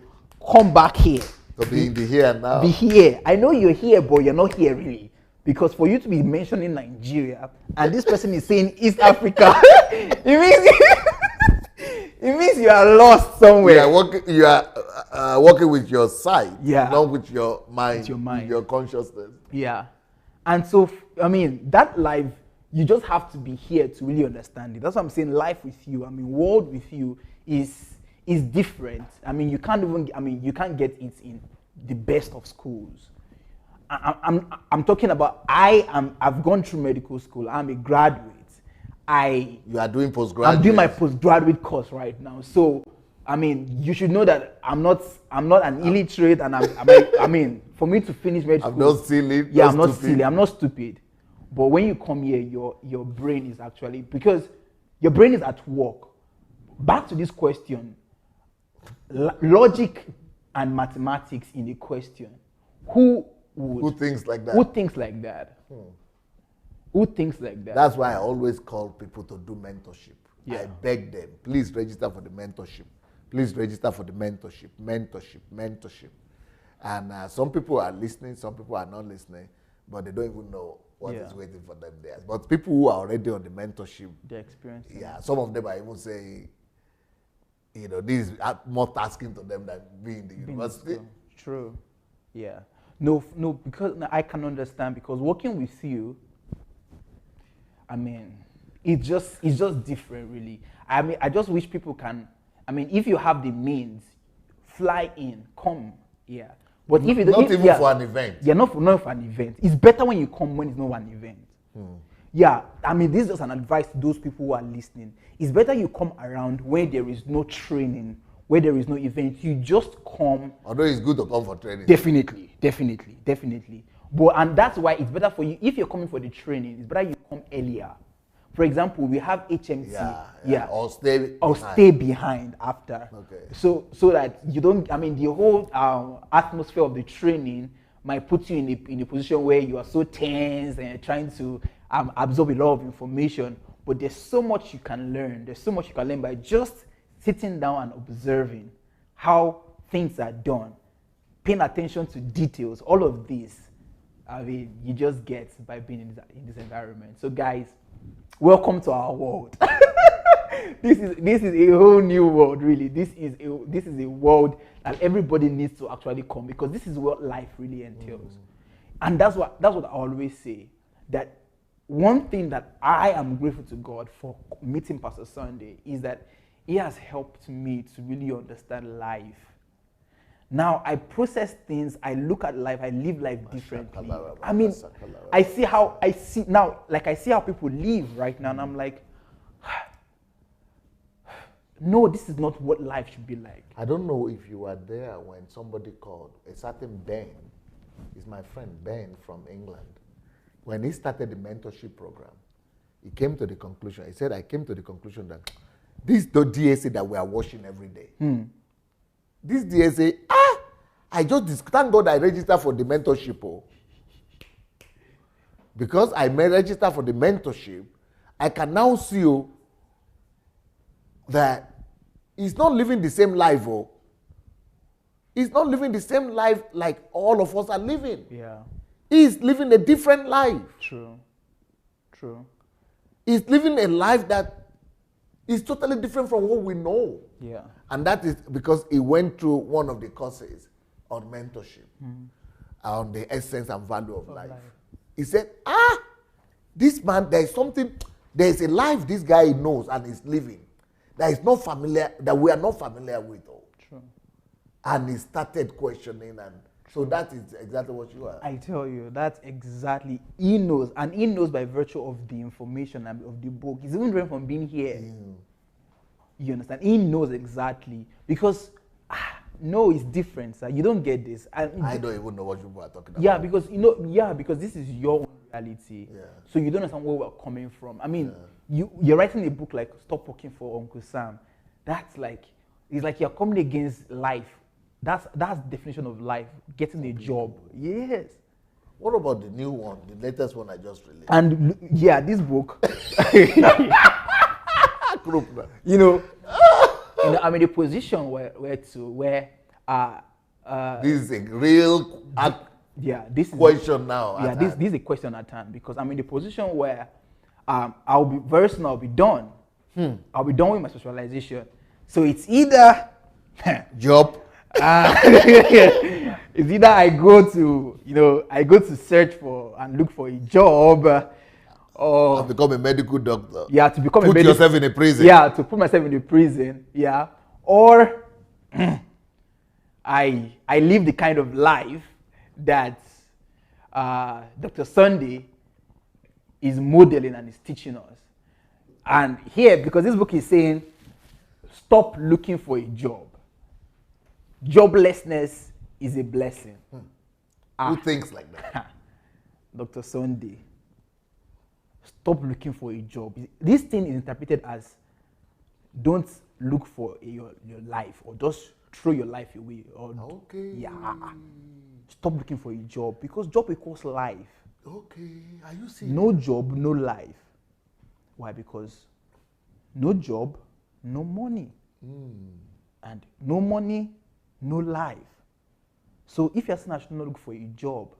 A: come back here.
B: To be in the here and now.
A: Be here. I know you're here, but you're not here really. Because for you to be mentioning Nigeria, and this person is saying East Africa, it means you are lost somewhere.
B: You are working with your sight, not with your mind,
A: with your
B: your consciousness.
A: Yeah. And so, I mean, that live, you just have to be here to really understand it. That's what I'm saying. Life with you, I mean, world with you is different. I mean, you can't get it in the best of schools. I'm talking about I've gone through medical school. I'm a graduate.
B: You are doing postgraduate.
A: I'm doing my postgraduate course right now. So I mean, you should know that I'm not an illiterate, and I mean, for me to finish medical school,
B: I'm not silly.
A: Yeah, I'm not silly. I'm not stupid. But when you come here, your brain is actually, because your brain is at work. Back to this question, logic and mathematics in the question. Who
B: thinks like that?
A: Who thinks like that? Who thinks like that?
B: That's why I always call people to do mentorship.
A: Yeah.
B: I beg them, please register for the mentorship. Please register for the mentorship. And some people are listening, some people are not listening, but they don't even know what is waiting for them there. But people who are already on the mentorship,
A: the experience.
B: Yeah, some of them are even saying, this is more tasking to them than being in the university.
A: True. Yeah. No, because I can understand, because working with you, I mean, it's just different, really. I mean, I just wish people can. I mean, if you have the means, fly in, come, yeah. But if you don't,
B: not even for an event.
A: Yeah, not for an event. It's better when you come when it's not an event. Yeah, I mean, this is just an advice to those people who are listening. It's better you come around where there is no training, where there is no event. You just come.
B: Although it's good to come for training.
A: Definitely. But and that's why it's better for you, if you're coming for the training, it's better you come earlier. For example, we have HMT. Yeah.
B: Or
A: stay behind after.
B: Okay.
A: So that you don't. I mean, the whole atmosphere of the training might put you in a position where you are so tense and trying to absorb a lot of information. But there's so much you can learn. There's so much you can learn by just sitting down and observing how things are done, paying attention to details. All of this, I mean, you just get by being in this environment. So, guys, welcome to our world. This is a whole new world, really. This is a world that everybody needs to actually come, because this is what life really entails. And that's what I always say, that one thing that I am grateful to God for meeting Pastor Sunday is that he has helped me to really understand life. Now I process things, I look at life, I live life differently. I mean, I see how people live right now, and I'm like, no, this is not what life should be like.
B: I don't know if you were there when somebody called, a certain Ben, is my friend Ben from England. When he started the mentorship program, he came to the conclusion, he said, I came to the conclusion that this DSA that we are watching every day, this DSA, thank God I registered for the mentorship. Because I may register for the mentorship, I can now see that he's not living the same life. He's not living the same life like all of us are living.
A: Yeah.
B: He's living a different life.
A: True.
B: He's living a life that is totally different from what we know.
A: Yeah.
B: And that is because he went through one of the courses on mentorship, on the essence and value of life. He said, this man, there's a life this guy knows and is living that is not familiar, that we are not familiar with.
A: True.
B: And he started questioning, and so that is exactly what you are.
A: I tell you, that's exactly, he knows, and he knows by virtue of the information and of the book. He's even learned from being here. You understand? He knows exactly, because no, it's different, sir. You don't get this. I
B: don't even know what you are talking about.
A: Yeah, because because this is your own reality. Yeah. So you don't understand where we're coming from. I mean, you're writing a book like Stop Working for Uncle Sam. That's like, it's like you're coming against life. That's the definition of life, getting a job. Yes. What
B: about the new one, the latest one I just released?
A: And yeah, this book. I'm in a position where this
B: is a real question now.
A: Yeah, this is a question at hand, because I'm in a position where I'll be very soon I'll be done. I'll be done with my specialization. So it's either
B: job.
A: It's either I go to search for and look for a job,
B: and become a medical doctor.
A: Yeah, to become
B: put yourself in a prison.
A: Yeah, to put myself in a prison. Yeah, or I live the kind of life that Dr. Sunday is modeling and is teaching us. And here, because this book is saying, stop looking for a job. Joblessness is a blessing.
B: Who thinks like that?
A: Dr. Sunday. Stop looking for a job. This thing is interpreted as don't look for your life, or just throw your life away. Or
B: okay.
A: Yeah. Stop looking for a job, because job equals life.
B: Okay. Are you serious?
A: No job, no life. Why? Because no job, no money. And no money, no life. So if you're saying I should not look for a job,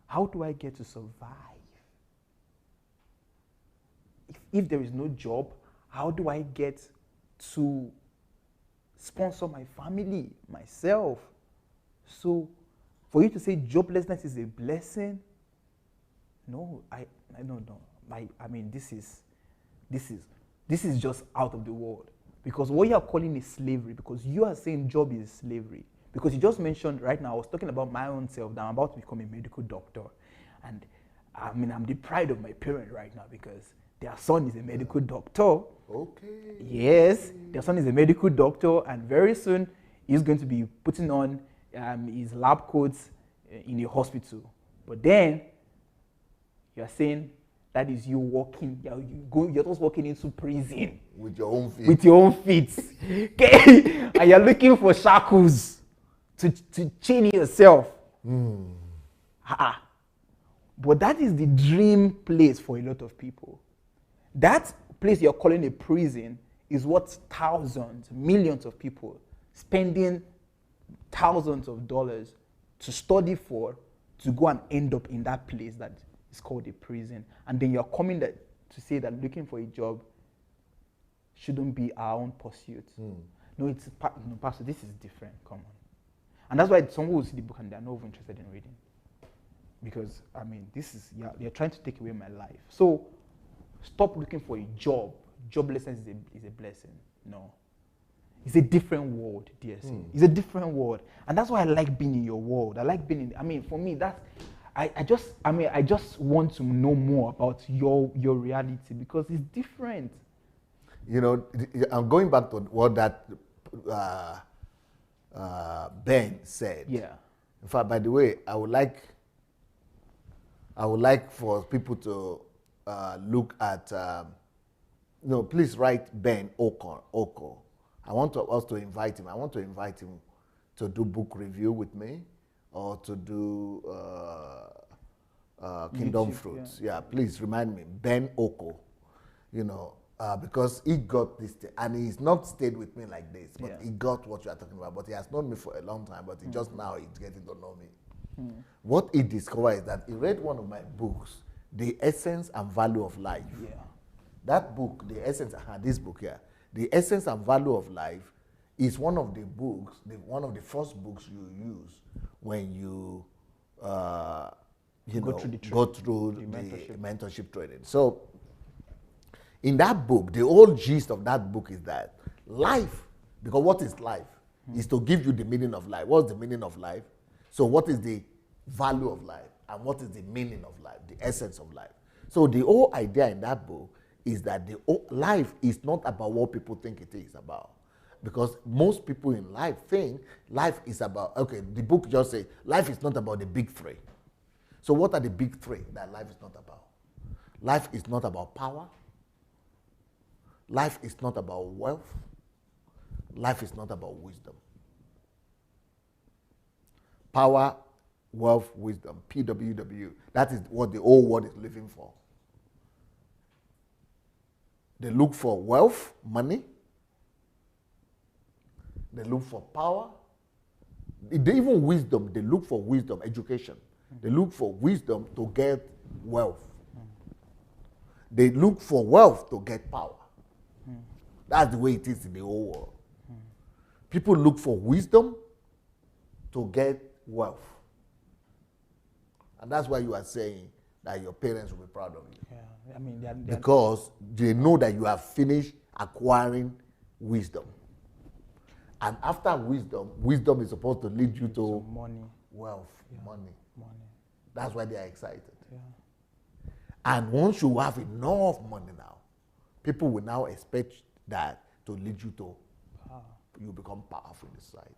A: how do I get to survive? If there is no job, how do I get to sponsor my family, myself? So for you to say joblessness is a blessing, no, I don't know. I mean, this is just out of the world. Because what you are calling is slavery, because you are saying job is slavery. Because you just mentioned right now, I was talking about my own self, that I'm about to become a medical doctor. And I mean, I'm the pride of my parent right now, because their son is a medical doctor.
B: Okay.
A: Yes, their son is a medical doctor, and very soon he's going to be putting on his lab coats in a hospital. But then you're saying that is you walking, you're just walking into prison
B: with your own feet.
A: With your own feet. Okay? And you're looking for shackles to chain yourself. But that is the dream place for a lot of people. That place you're calling a prison is what thousands, millions of people spending thousands of dollars to study for, to go and end up in that place that is called a prison. And then you're coming to say that looking for a job shouldn't be our own pursuit. No, Pastor, this is different. Come on. And that's why someone will see the book and they're not even interested in reading. Because, I mean, you're trying to take away my life. So, stop looking for a job. Joblessness is a blessing. No. It's a different world, dear. It's a different world. And that's why I like being in your world. I like being in, I mean, for me, I just want to know more about your reality, because it's different.
B: You know, I'm going back to what that Ben said.
A: Yeah.
B: In fact, by the way, I would like for people to look at, please write Ben Oko. I want us to invite him. I want to invite him to do book review with me, or to do Kingdom
A: YouTube,
B: Fruits. Yeah, please remind me, Ben Oko. Because he got this thing, and he's not stayed with me like this, but he got what you are talking about. But he has known me for a long time, but he just now he's getting to know me. What he discovered is that he read one of my books, The Essence and Value of Life.
A: Yeah.
B: That book, The Essence, this book here, The Essence and Value of Life, is one of the books, one of the first books you use when you, go through the mentorship training. So, in that book, the whole gist of that book is that life, because what is life? Is to give you the meaning of life. What's the meaning of life? So what is the value of life? And what is the meaning of life? The essence of life. So the whole idea in that book is that life is not about what people think it is about. Because most people in life think life is about, the book just says, life is not about the big three. So what are the big three that life is not about? Life is not about power. Life is not about wealth. Life is not about wisdom. Power, wealth, wisdom, PWW. That is what the whole world is living for. They look for wealth, money. They look for power. Even wisdom, they look for wisdom, education. They look for wisdom to get wealth. They look for wealth to get power. That's the way it is in the whole world. People look for wisdom to get wealth. And that's why you are saying that your parents will be proud of you.
A: Yeah, I mean, they're
B: Because they know that you have finished acquiring wisdom. And after wisdom, wisdom is supposed to lead you to
A: money,
B: wealth, money.
A: money.
B: That's why they are excited.
A: Yeah.
B: And once you have enough money now, people will now expect that to lead you to you become powerful in society.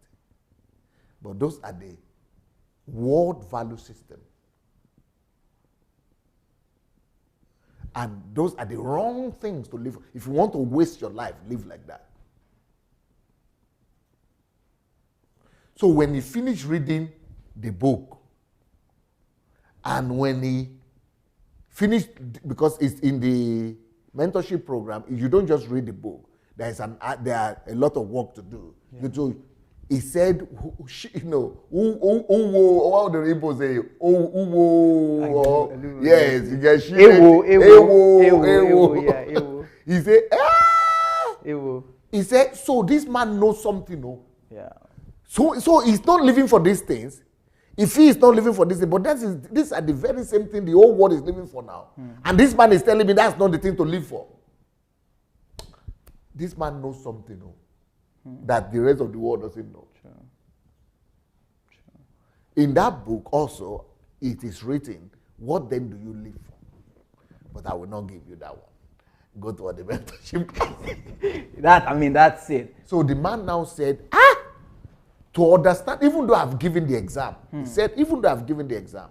B: But those are the world value system. And those are the wrong things to live. If you want to waste your life, live like that. So when he finished reading the book, and when he finished, because it's in the mentorship program, you don't just read the book. There are a lot of work to do. Yeah. So he said, what the people say, yes, you get shit.
A: Ewo.
B: He said, he said, so this man knows something, no?
A: Yeah.
B: So he's not living for these things. If he is not living for this thing, but these are the very same thing the whole world is living for now. And this man is telling me that's not the thing to live for. This man knows something, no? That the rest of the world doesn't know.
A: Sure.
B: In that book also, it is written, what then do you live for? But I will not give you that one. Go to the mentorship.
A: That's it.
B: So the man now said, to understand, even though I've given the exam, he said, even though I've given the exam,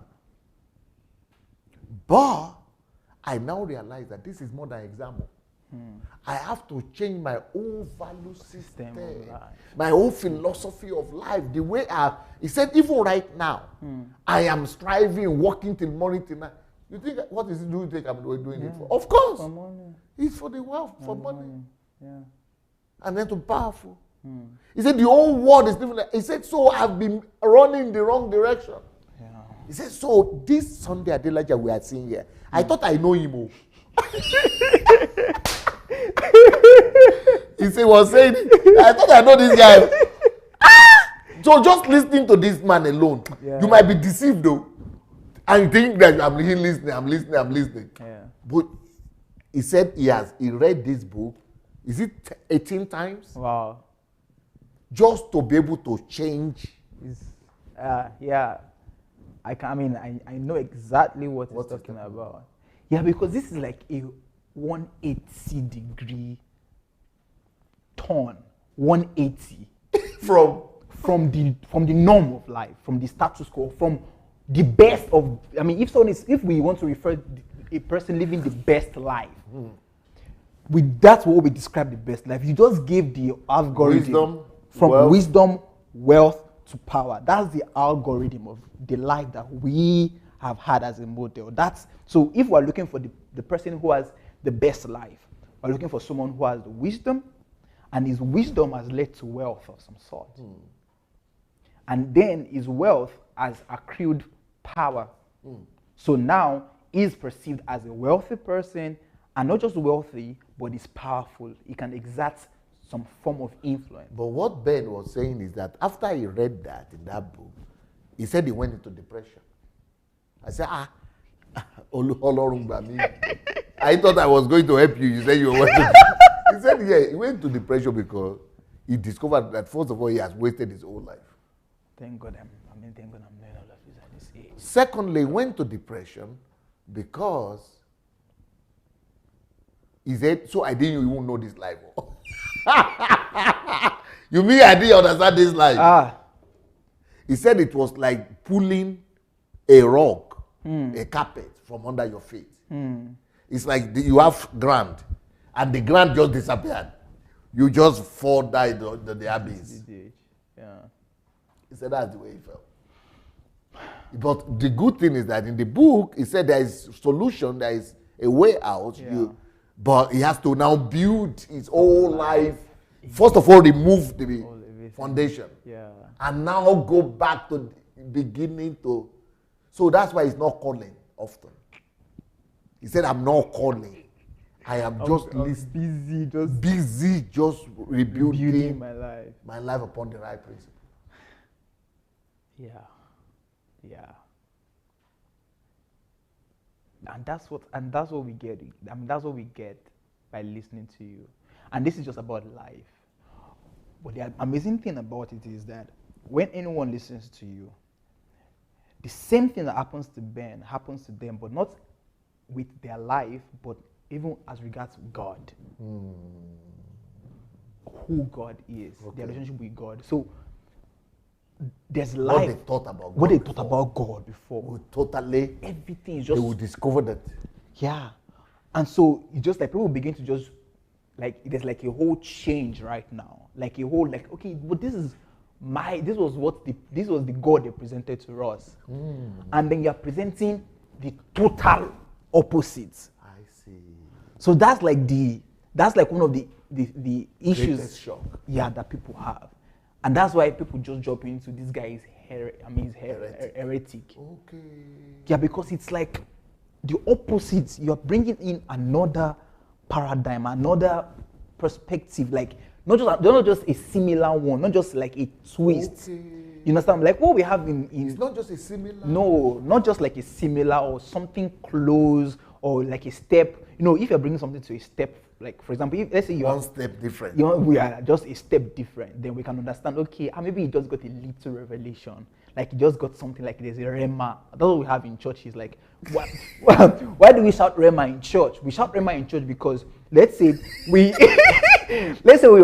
B: but I now realize that this is more than exam. I have to change my own value system, my own philosophy of life, the way he said, even right now, I am striving, working till morning till night. You think, what is it do you think I'm doing it for? Of course.
A: For money.
B: It's for the wealth, for money.
A: Yeah.
B: And then to be powerful. He said, the whole world is living like, he said, so I've been running in the wrong direction.
A: Yeah.
B: He said, so this Sunday Adelaja we are seeing here, I thought I know him. He was saying, I thought I know this guy. So just listening to this man alone, you might be deceived though. And you think that I'm listening.
A: Yeah.
B: But he said he read this book, is it 18 times?
A: Wow.
B: Just to be able to change.
A: Yeah. I know exactly what he's talking about. Yeah, because this is like a 180 degree turn. 180 from the norm of life, from the status quo, from the best of. If we want to refer a person living the best life, that's what we describe the best life. You just gave the algorithm from wisdom, wealth to power. That's the algorithm of the life that we have had as a model. So if we're looking for the person who has the best life, we're looking for someone who has the wisdom, and his wisdom has led to wealth of some sort. And then his wealth has accrued power. So now he's perceived as a wealthy person, and not just wealthy, but he's powerful. He can exert some form of influence.
B: But what Ben was saying is that after he read that in that book, he said he went into depression. I said, I thought I was going to help you. You said you were. He said, yeah, he went to depression because he discovered that first of all, he has wasted his whole life.
A: Thank God I'm doing all of this at this age.
B: Secondly, he went to depression because he said, so I didn't even know this life. You mean I didn't understand this life? He said it was like pulling a rug, a carpet from under your feet. It's like you have ground, and the ground just disappeared. You just fall down the abyss.
A: Yeah.
B: He said that's the way he felt. But the good thing is that in the book, he said there is solution, there is a way out.
A: Yeah.
B: But he has to now build his whole life. First of all, remove the foundation.
A: Yeah.
B: And now go back to the beginning to. So that's why he's not calling often. He said, I'm not calling. I am busy, just rebuilding my life upon the right principle.
A: Yeah. And that's what we get. I mean, that's what we get by listening to you. And this is just about life. But the amazing thing about it is that when anyone listens to you, the same thing that happens to Ben happens to them, but not with their life, but even as regards God. Who God is, their relationship with God. So there's life.
B: What they thought about God.
A: What they thought about God before.
B: Would totally.
A: Everything is just.
B: They will discover that.
A: Yeah. And so it's just like people begin to just like there's like a whole change right now. Like a whole like, okay, but this was the God they presented to us. And then you're presenting the total opposite.
B: I see.
A: So that's like one of the issues.
B: Greatest shock.
A: Yeah, that people have. And that's why people just jump into this guy is heretic.
B: Okay.
A: Yeah, because it's like the opposite. You're bringing in another paradigm, another perspective, like not just a similar one, not just like a twist.
B: Okay.
A: You understand? Like what we have in
B: It's not just a similar.
A: No, not just like a similar or something close or like a step. You know, if you're bringing something to a step, like for example, if, let's say you're
B: one step different.
A: we are just a step different, then we can understand, okay, maybe you just got a little revelation. Like you just got something like there's a rema. That's what we have in church. Is like, why do we shout rema in church? We shout rema in church because let's say we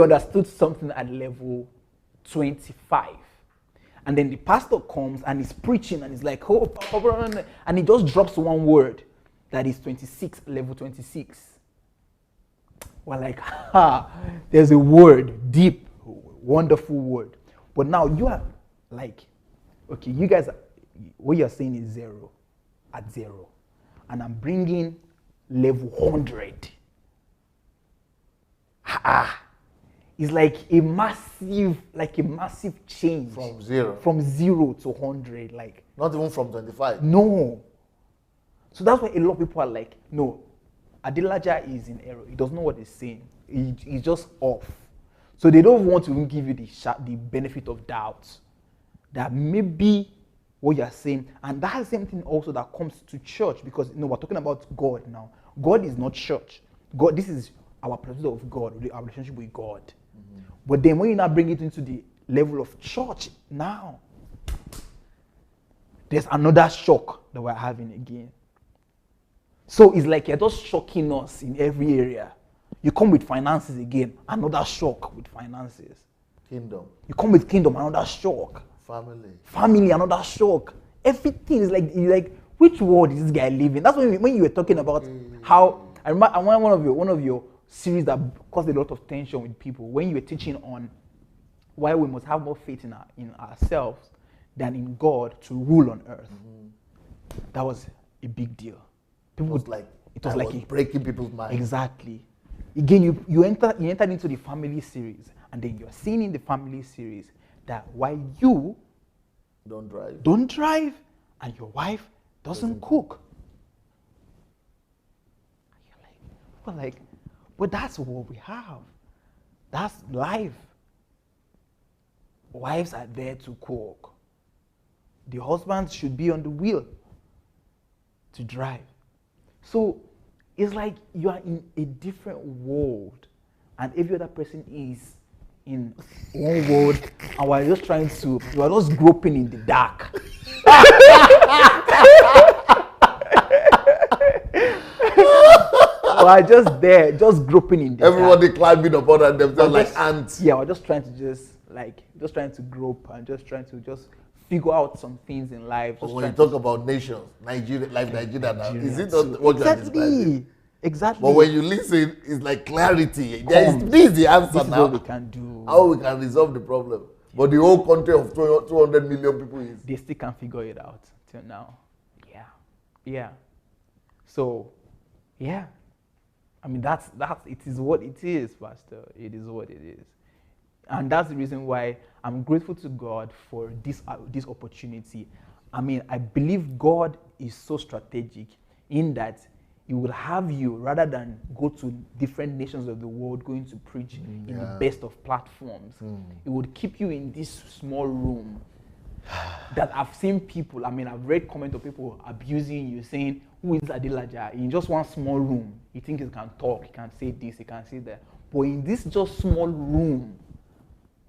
A: understood something at level 25. And then the pastor comes and he's preaching and he's like, oh, and he just drops one word that is 26, level 26. We're like, there's a word, deep, wonderful word. But now you are like, okay, you guys, what you're saying is at zero. And I'm bringing level 100. It's like a massive change.
B: From zero.
A: From 0 to 100, like.
B: Not even from 25.
A: No. So that's why a lot of people are like, no, Adelaja is in error. He doesn't know what he's saying. He's just off. So they don't want to even give you the benefit of doubt that maybe what you're saying, and that's the same thing also that comes to church, because we're talking about God now. God is not church. God, this is our pursuit of God, our relationship with God. Mm-hmm. But then when you now bring it into the level of church now, there's another shock that we're having again. So it's like you're just shocking us in every area. You come with finances again, another shock with finances.
B: Kingdom.
A: You come with kingdom, another shock. Family, another shock. Everything is like which world is this guy living? That's when you were talking about how I remember one of your series that caused a lot of tension with people when you were teaching on why we must have more faith in ourselves than in God to rule on earth. Mm-hmm. That was a big deal. People
B: it was like breaking people's minds.
A: Exactly. Again, you entered into the family series, and then you're seeing in the family series that why you don't drive, and your wife doesn't cook. You're like, but that's what we have. That's life. Wives are there to cook. The husbands should be on the wheel to drive. So it's like you are in a different world, and every other person is in one world, and we're just groping in the dark. We're just there, just groping in the
B: Everybody
A: dark.
B: climbing upon themselves like ants.
A: Yeah, we're just trying to grope and just trying to figure out some things in life.
B: When you talk about nations, Nigeria now, is it not what you're describing?
A: Exactly.
B: But when you listen, it's like clarity. This is the answer
A: this
B: now.
A: Is what we can do.
B: How we can resolve the problem. But the whole country of 200 million people
A: they still can't figure it out till now. Yeah. So, yeah. I mean, that's it is what it is, Pastor. It is what it is. And that's the reason why I'm grateful to God for this opportunity. I mean, I believe God is so strategic in that He will have you, rather than go to different nations of the world going to preach in the best of platforms. It would keep you in this small room that I've seen people, I've read comments of people abusing you, saying, who is Adelaja? In just one small room, he thinks he can talk, he can say this, he can say that. But in this just small room,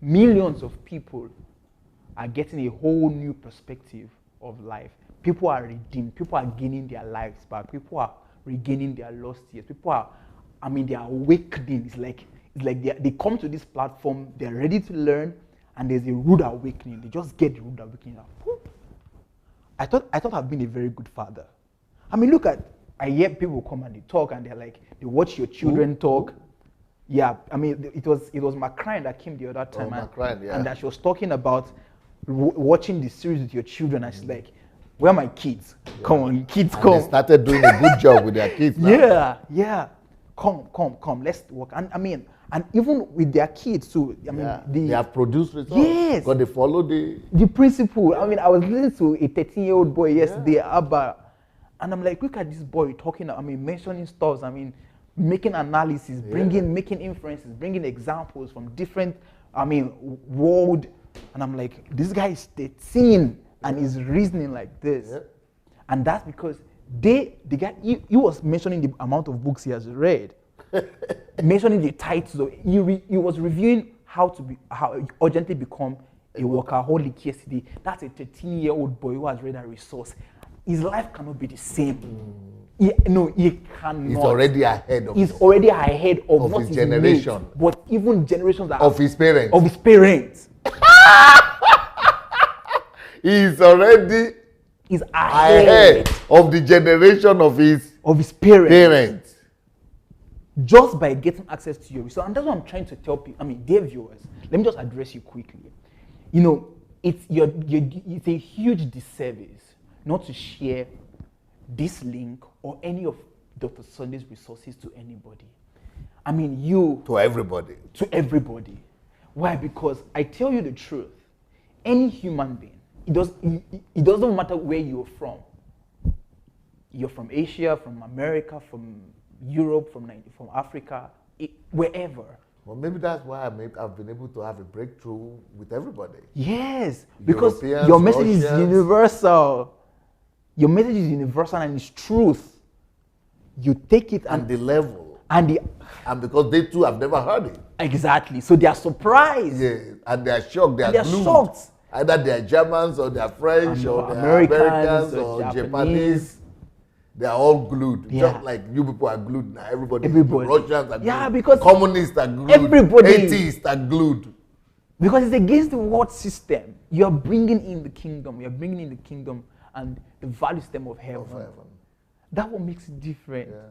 A: millions of people are getting a whole new perspective of life. People are redeemed. People are gaining their lives back. People are regaining their lost years. People are, they are awakening. It's like they come to this platform, they're ready to learn, and there's a rude awakening. They just get the rude awakening. I thought I've been a very good father. I hear people come and they talk and they're like, they watch your children talk. Yeah, it was McCrane that came the other time, and that she was talking about watching the series with your children, and she's like, where are my kids? Yeah. Come on, kids, and come.
B: They started doing a good job with their kids now.
A: Yeah. Come, let's work. And even with their kids too,
B: they have produced results.
A: Yes.
B: Because they follow the
A: principle. I was listening to a 13-year-old boy yesterday, Abba, and I'm like, look at this boy talking, mentioning stuff, making analysis, making inferences, bringing examples from different, world. And I'm like, this guy is 13 and he's reasoning like this. Yeah. And that's because the guy, he was mentioning the amount of books he has read, mentioning the titles. He was reviewing how urgently become a workaholic yesterday. That's a 13-year-old boy who has read a resource. His life cannot be the same. He cannot.
B: He's already ahead
A: of
B: his generation.
A: But even generations
B: of his parents.
A: Of his parents.
B: He's already ahead of the generation of his parents.
A: Just by getting access to your resource. And that's what I'm trying to tell people. Dear viewers, let me just address you quickly. It's a huge disservice not to share this link or any of Dr. Sunday's resources to anybody.
B: To everybody.
A: To everybody. Why? Because I tell you the truth. Any human being, it doesn't matter where you're from. You're from Asia, from America, from Europe, from Africa, wherever.
B: Well, maybe that's why I've been able to have a breakthrough with everybody.
A: Yes, because your message is universal. Your message is universal and it's truth. You take it
B: and the level. And because they too have never heard it.
A: Exactly. So they are surprised.
B: Yeah, and they are shocked. They are shocked. Either they are Germans or they are French or they are Americans or Japanese. They are all glued. Yeah. Just like you people are glued now. Everybody. Russians are glued.
A: Yeah, because
B: communists are glued.
A: Everybody.
B: Atheists are glued.
A: Because it's against the world system. You are bringing in the kingdom. You are bringing in the kingdom and the value system of heaven. That what makes it different. Yeah.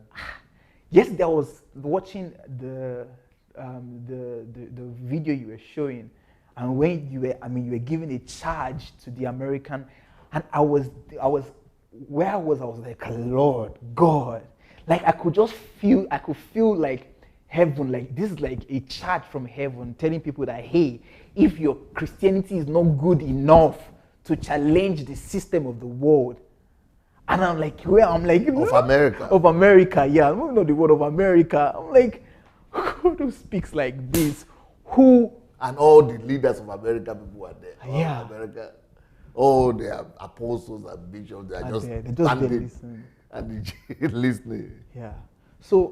A: Yesterday I was watching the video you were showing, and when you were giving a charge to the American, and I was like, Lord God, like I could feel like heaven, like this is like a charge from heaven telling people that, hey, if your Christianity is not good enough to challenge the system of the world. And I'm like, of America, yeah. I don't know the word of America. I'm like, who speaks like this? Who?
B: And all the leaders of America, people are there.
A: Yeah.
B: America, all the apostles and bishops, they are just standing and listening.
A: Yeah. So,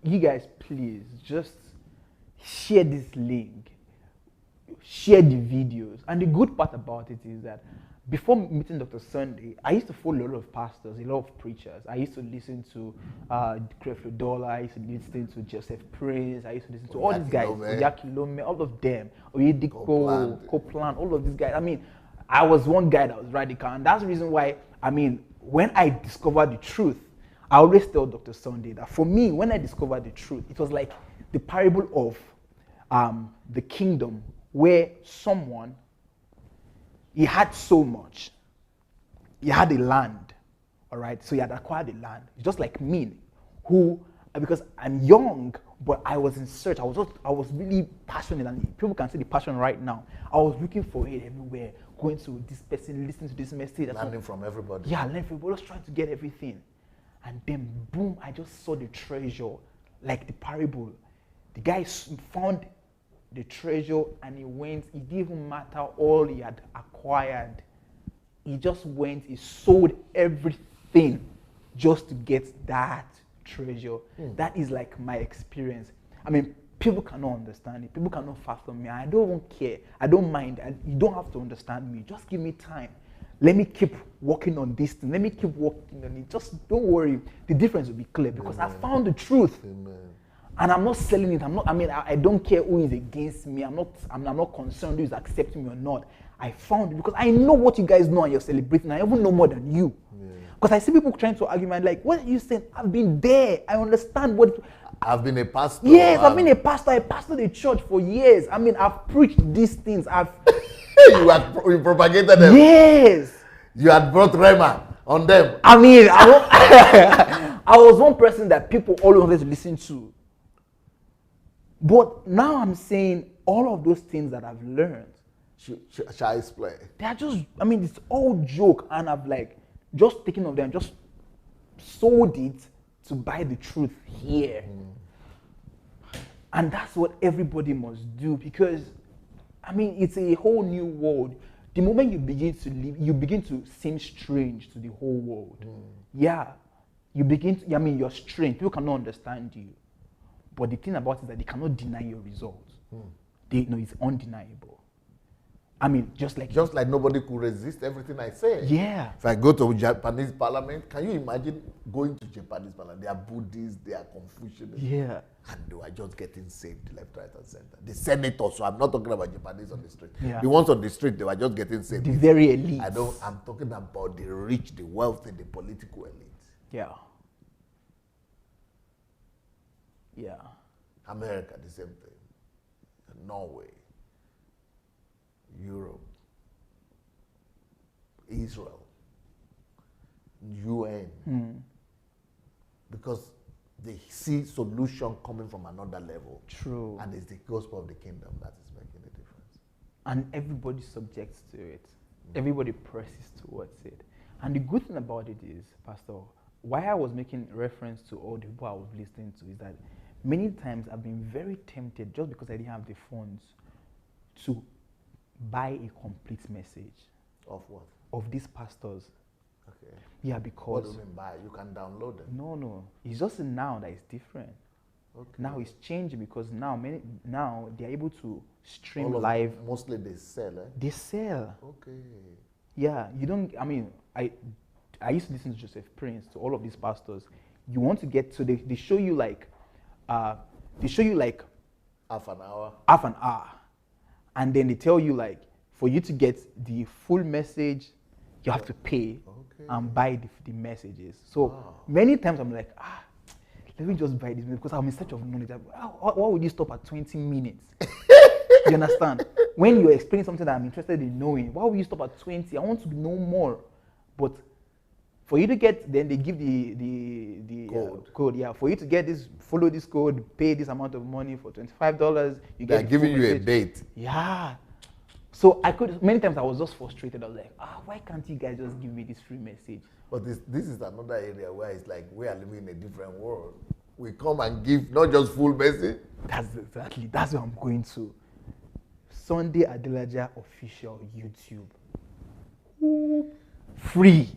A: you guys, please just share this link. Share the videos. And the good part about it is that before meeting Dr. Sunday, I used to follow a lot of pastors, a lot of preachers. I used to listen to Creflo Dollar, I used to listen to Joseph Prince, I used to listen to all these guys, Oyakilome, all of them, Oyedepo, Copeland, all of these guys. I was one guy that was radical, and that's the reason why, when I discovered the truth, I always tell Dr. Sunday that for me, when I discovered the truth, it was like the parable of the kingdom where someone, he had so much. He had a land, all right? So he had acquired the land. It's just like me, who, because I'm young, but I was in search. I was really passionate, and people can see the passion right now. I was looking for it everywhere, going to this person, listening to this message.
B: Learning from everybody.
A: Yeah, learning from everybody, just trying to get everything. And then, boom, I just saw the treasure, like the parable. The guy found the treasure, and he went. It didn't even matter all he had acquired. He just went, he sold everything just to get that treasure. That is like my experience. I mean, people cannot understand it. People cannot fathom me. I don't even care. I don't mind. You don't have to understand me. Just give me time. Let me keep working on this thing. Let me keep working on it. Just don't worry. The difference will be clear because I found the truth.
B: Amen.
A: And I'm not selling it. I don't care who is against me. I'm not concerned who is accepting me or not. I found it because I know what you guys know and you're celebrating. I even know more than you. Because I see people trying to argue, man, like, what are you saying? I've been there. I understand what.
B: I've been a pastor.
A: Yes, I've been a pastor. I pastored the church for years. I mean, I've preached these things.
B: You propagated them.
A: Yes.
B: You had brought Rema on them.
A: I mean, I was one person that people always wanted to listen to. But now I'm saying all of those things that I've learned.
B: Shall I explain?
A: They are just, I mean, it's all joke. And I've like just taken of them, just sold it to buy the truth here. And that's what everybody must do because, I mean, it's a whole new world. The moment you begin to live, you begin to seem strange to the whole world. Yeah. You begin to, I mean, you're strange. People cannot understand you. But the thing about it is that they cannot deny your results. They know it's undeniable. I mean, just like
B: nobody could resist everything I say.
A: Yeah.
B: If I go to Japanese parliament, can you imagine going to Japanese parliament? They are Buddhists, they are Confucianists.
A: Yeah.
B: And they were just getting saved left, right, and center. The senators, so I'm not talking about Japanese on the street.
A: Yeah.
B: The ones on the street, they were just getting saved.
A: The very elite.
B: I'm talking about the rich, the wealthy, the political elite.
A: Yeah. Yeah.
B: America, the same thing. Norway. Europe, Israel, UN, because they see solution coming from another level.
A: True.
B: And it's the gospel of the kingdom that is making the difference.
A: And everybody subjects to it. Everybody presses towards it. And the good thing about it is, Pastor, why I was making reference to all the people I was listening to is that many times I've been very tempted just because I didn't have the funds to buy a complete message.
B: Of what?
A: Of these pastors.
B: Okay.
A: Yeah, because...
B: What do you mean buy? You can download them.
A: No. It's just now that it's different.
B: Okay.
A: Now it's changing because now they're able to stream
B: All of
A: live.
B: them, mostly they sell, eh?
A: They sell.
B: Okay.
A: Yeah, you don't, I mean, I used to listen to Joseph Prince, to all of these pastors. You want to get, so they show you like,
B: half an hour.
A: And then they tell you like, for you to get the full message, you have to pay and buy the messages. So many times I'm like, let me just buy this because I'm in search of knowledge. Why would you stop at 20 minutes? You understand? When you're explaining something that I'm interested in knowing, why would you stop at 20? I want to know more. But for you to get, then they give the code. Yeah, for you to get this, follow this code, pay this amount of money for $25.
B: They're giving you a date.
A: Yeah. So many times I was just frustrated. I was like, why can't you guys just give me this free message?
B: But this is another area where it's like we are living in a different world. We come and give not just full message.
A: That's what I'm going to. Sunday Adelaja official YouTube. Free.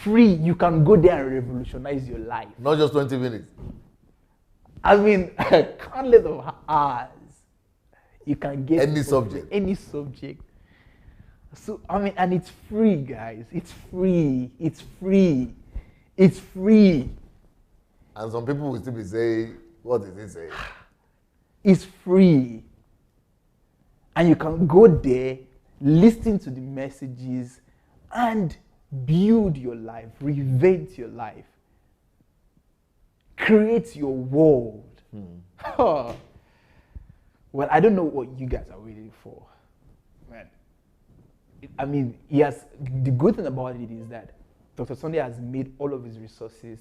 A: You can go there and revolutionize your life.
B: Not just 20 minutes.
A: I mean, countless of hours. You can get
B: any subject.
A: Any subject. So, I mean, and it's free, guys. It's free.
B: And some people will still be saying, what is it saying?
A: It's free. And you can go there, listen to the messages, and build your life, reinvent your life, create your world. Well, I don't know what you guys are waiting for. Man. I mean, yes, the good thing about it is that Dr. Sunday has made all of his resources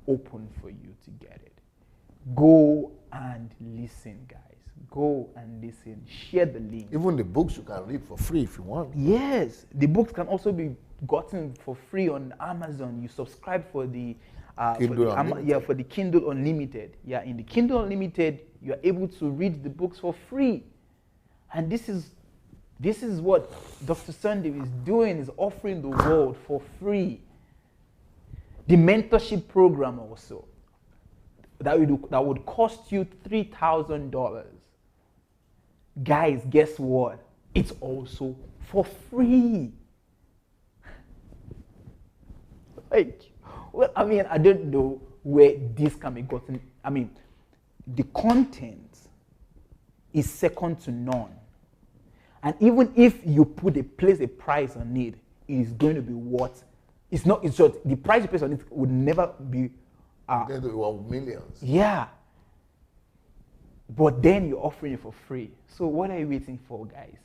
A: open for you to get it. Go and listen, guys. Go and listen. Share the link.
B: Even the books you can read for free if you want.
A: Yes. The books can also be gotten for free on Amazon. You subscribe for the
B: Kindle Unlimited.
A: For the Kindle Unlimited. Yeah, in the Kindle Unlimited, you're able to read the books for free. And this is what Dr. Sunday is doing, is offering the world for free. The mentorship program also, that would cost you $3,000. Guys, guess what? It's also for free. Like, well, I mean, I don't know where this can be gotten. I mean, the content is second to none. And even if you place a price on it, it is going to be what? It's short. The price you place on it would never be.
B: Millions.
A: Yeah. But then you're offering it for free. So what are you waiting for, guys?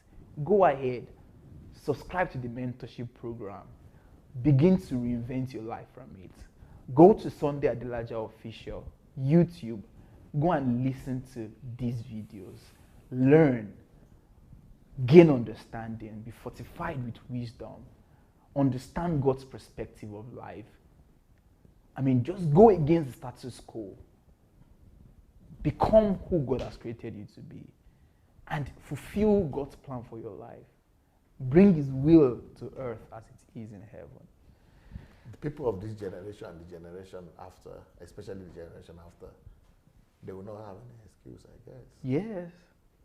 A: Go ahead, subscribe to the mentorship program. Begin to reinvent your life from it. Go to Sunday Adelaja Official, YouTube. Go and listen to these videos. Learn. Gain understanding. Be fortified with wisdom. Understand God's perspective of life. I mean, just go against the status quo. Become who God has created you to be. And fulfill God's plan for your life. Bring His will to earth as it is in heaven.
B: The people of this generation and the generation after, especially the generation after, they will not have any excuse, I guess.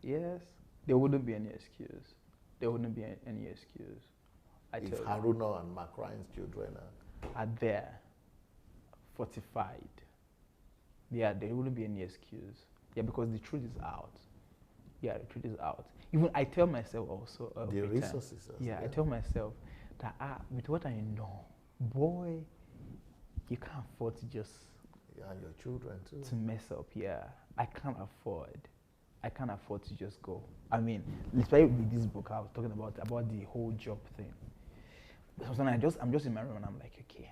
A: Yes. There wouldn't be any excuse. There wouldn't be any excuse.
B: If Haruna and Mark Ryan's children
A: are there, fortified, yeah, there wouldn't be any excuse. Yeah, because the truth is out. Yeah, the truth is out. Even I tell myself also.
B: The resources.
A: Yeah, I tell myself that with what I know, boy, you can't afford to just.
B: Yeah, and your children too.
A: To mess up, yeah. I can't afford to just go. I mean, especially with this book I was talking about the whole job thing. So I'm just in my room and I'm like, okay,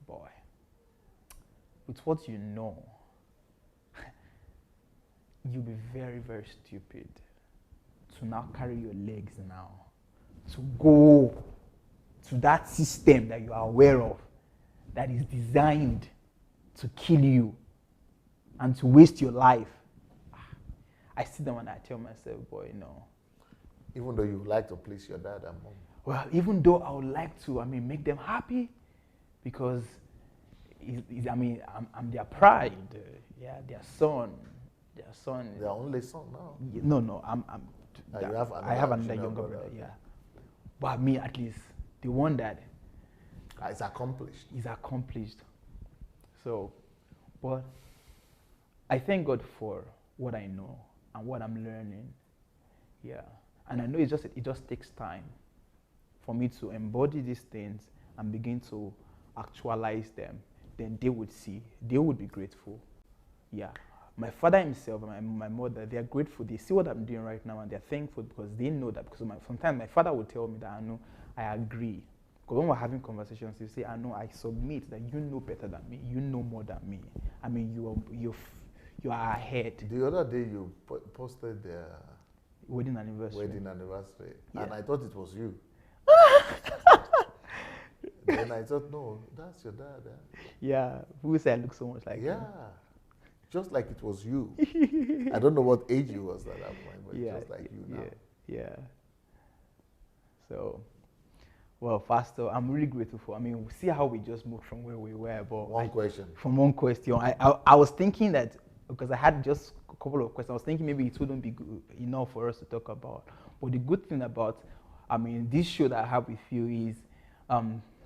A: boy, with what you know, you'll be very, very stupid to now carry your legs now to go to that system that you are aware of that is designed to kill you and to waste your life. I sit down and I tell myself, boy, no.
B: Even though you like to please your dad and mom.
A: Well, even though I would like to, make them happy, because, I'm their pride. Yeah, their son.
B: Their only son now.
A: No, I have another younger brother.
B: Okay.
A: Yeah, but me at least, the one that
B: is accomplished.
A: Is accomplished. So, but I thank God for what I know and what I'm learning. Yeah, and I know it just takes time for me to embody these things and begin to actualize them. Then they would see, they would be grateful. Yeah, my father himself and my mother, they are grateful. They see what I'm doing right now and they're thankful because they know that. Because sometimes my father would tell me that, I know, I agree. Because when we're having conversations, he say, I know, I submit that you know better than me. You know more than me. I mean, you are ahead.
B: The other day you posted the
A: wedding anniversary.
B: Yeah. And I thought it was you. Then I thought, no, that's your dad.
A: Yeah, who said I look so much like him?
B: Yeah, just like it was you. I don't know what age you was at that point, but just like you now.
A: Yeah. So, well, Pastor, I'm really grateful for. See how we just moved from where we were, but From one question, I was thinking that because I had just a couple of questions, I was thinking maybe it wouldn't be good enough for us to talk about. But the good thing about, this show that I have with you is,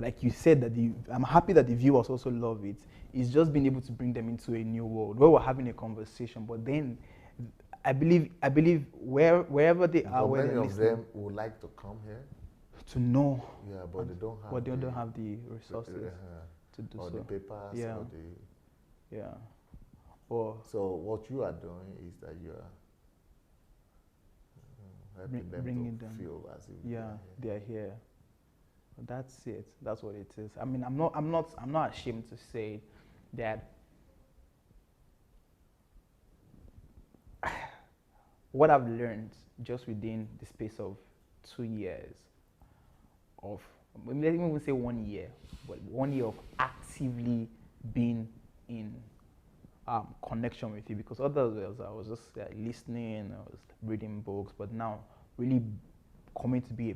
A: like you said, that I'm happy that the viewers also love it. It's just being able to bring them into a new world where we're having a conversation. But then, I believe wherever they are, where
B: many of them would like to come here
A: to know.
B: Yeah, but they don't have.
A: But they don't have the resources to do
B: or
A: so.
B: the papers.
A: Yeah.
B: Or the.
A: Yeah. Or
B: so what you are doing is that you are helping them to feel as if
A: they are here. That's it. That's what it is. I'm not ashamed to say that what I've learned just within the space of 2 years of, let me even say 1 year, but 1 year of actively being in connection with you, because otherwise I was just listening, I was reading books, but now really coming to be a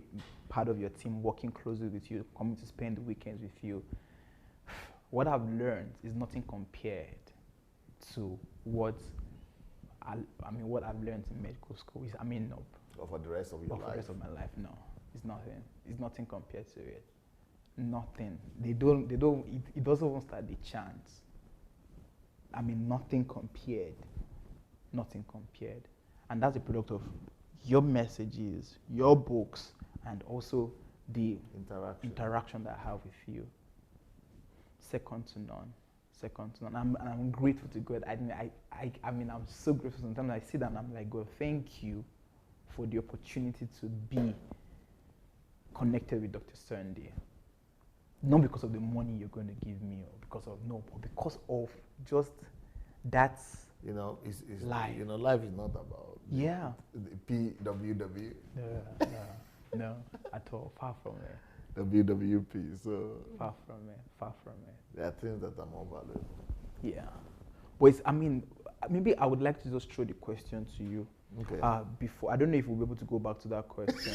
A: part of your team, working closely with you, coming to spend the weekends with you. What I've learned is nothing compared to what what I've learned in medical school. No.
B: Or for the rest of your
A: But
B: life?
A: for the rest of my life, no. It's nothing. It's nothing compared to it. Nothing. It doesn't even start the chance. Nothing compared. Nothing compared. And that's a product of your messages, your books, and also the interaction that I have with you. Second to none. Second to none. I'm grateful to God. I'm so grateful. Sometimes I sit down and I'm like, God, thank you for the opportunity to be connected with Dr. Sunday. Not because of the money you're going to give me, or because of but because of just that.
B: It's
A: life.
B: Life is not about the PWW.
A: No, at all. Far from it.
B: WWP. So
A: far from it.
B: There are things that are more valuable.
A: Yeah, but maybe I would like to just throw the question to you.
B: Okay.
A: Before, I don't know if we'll be able to go back to that question.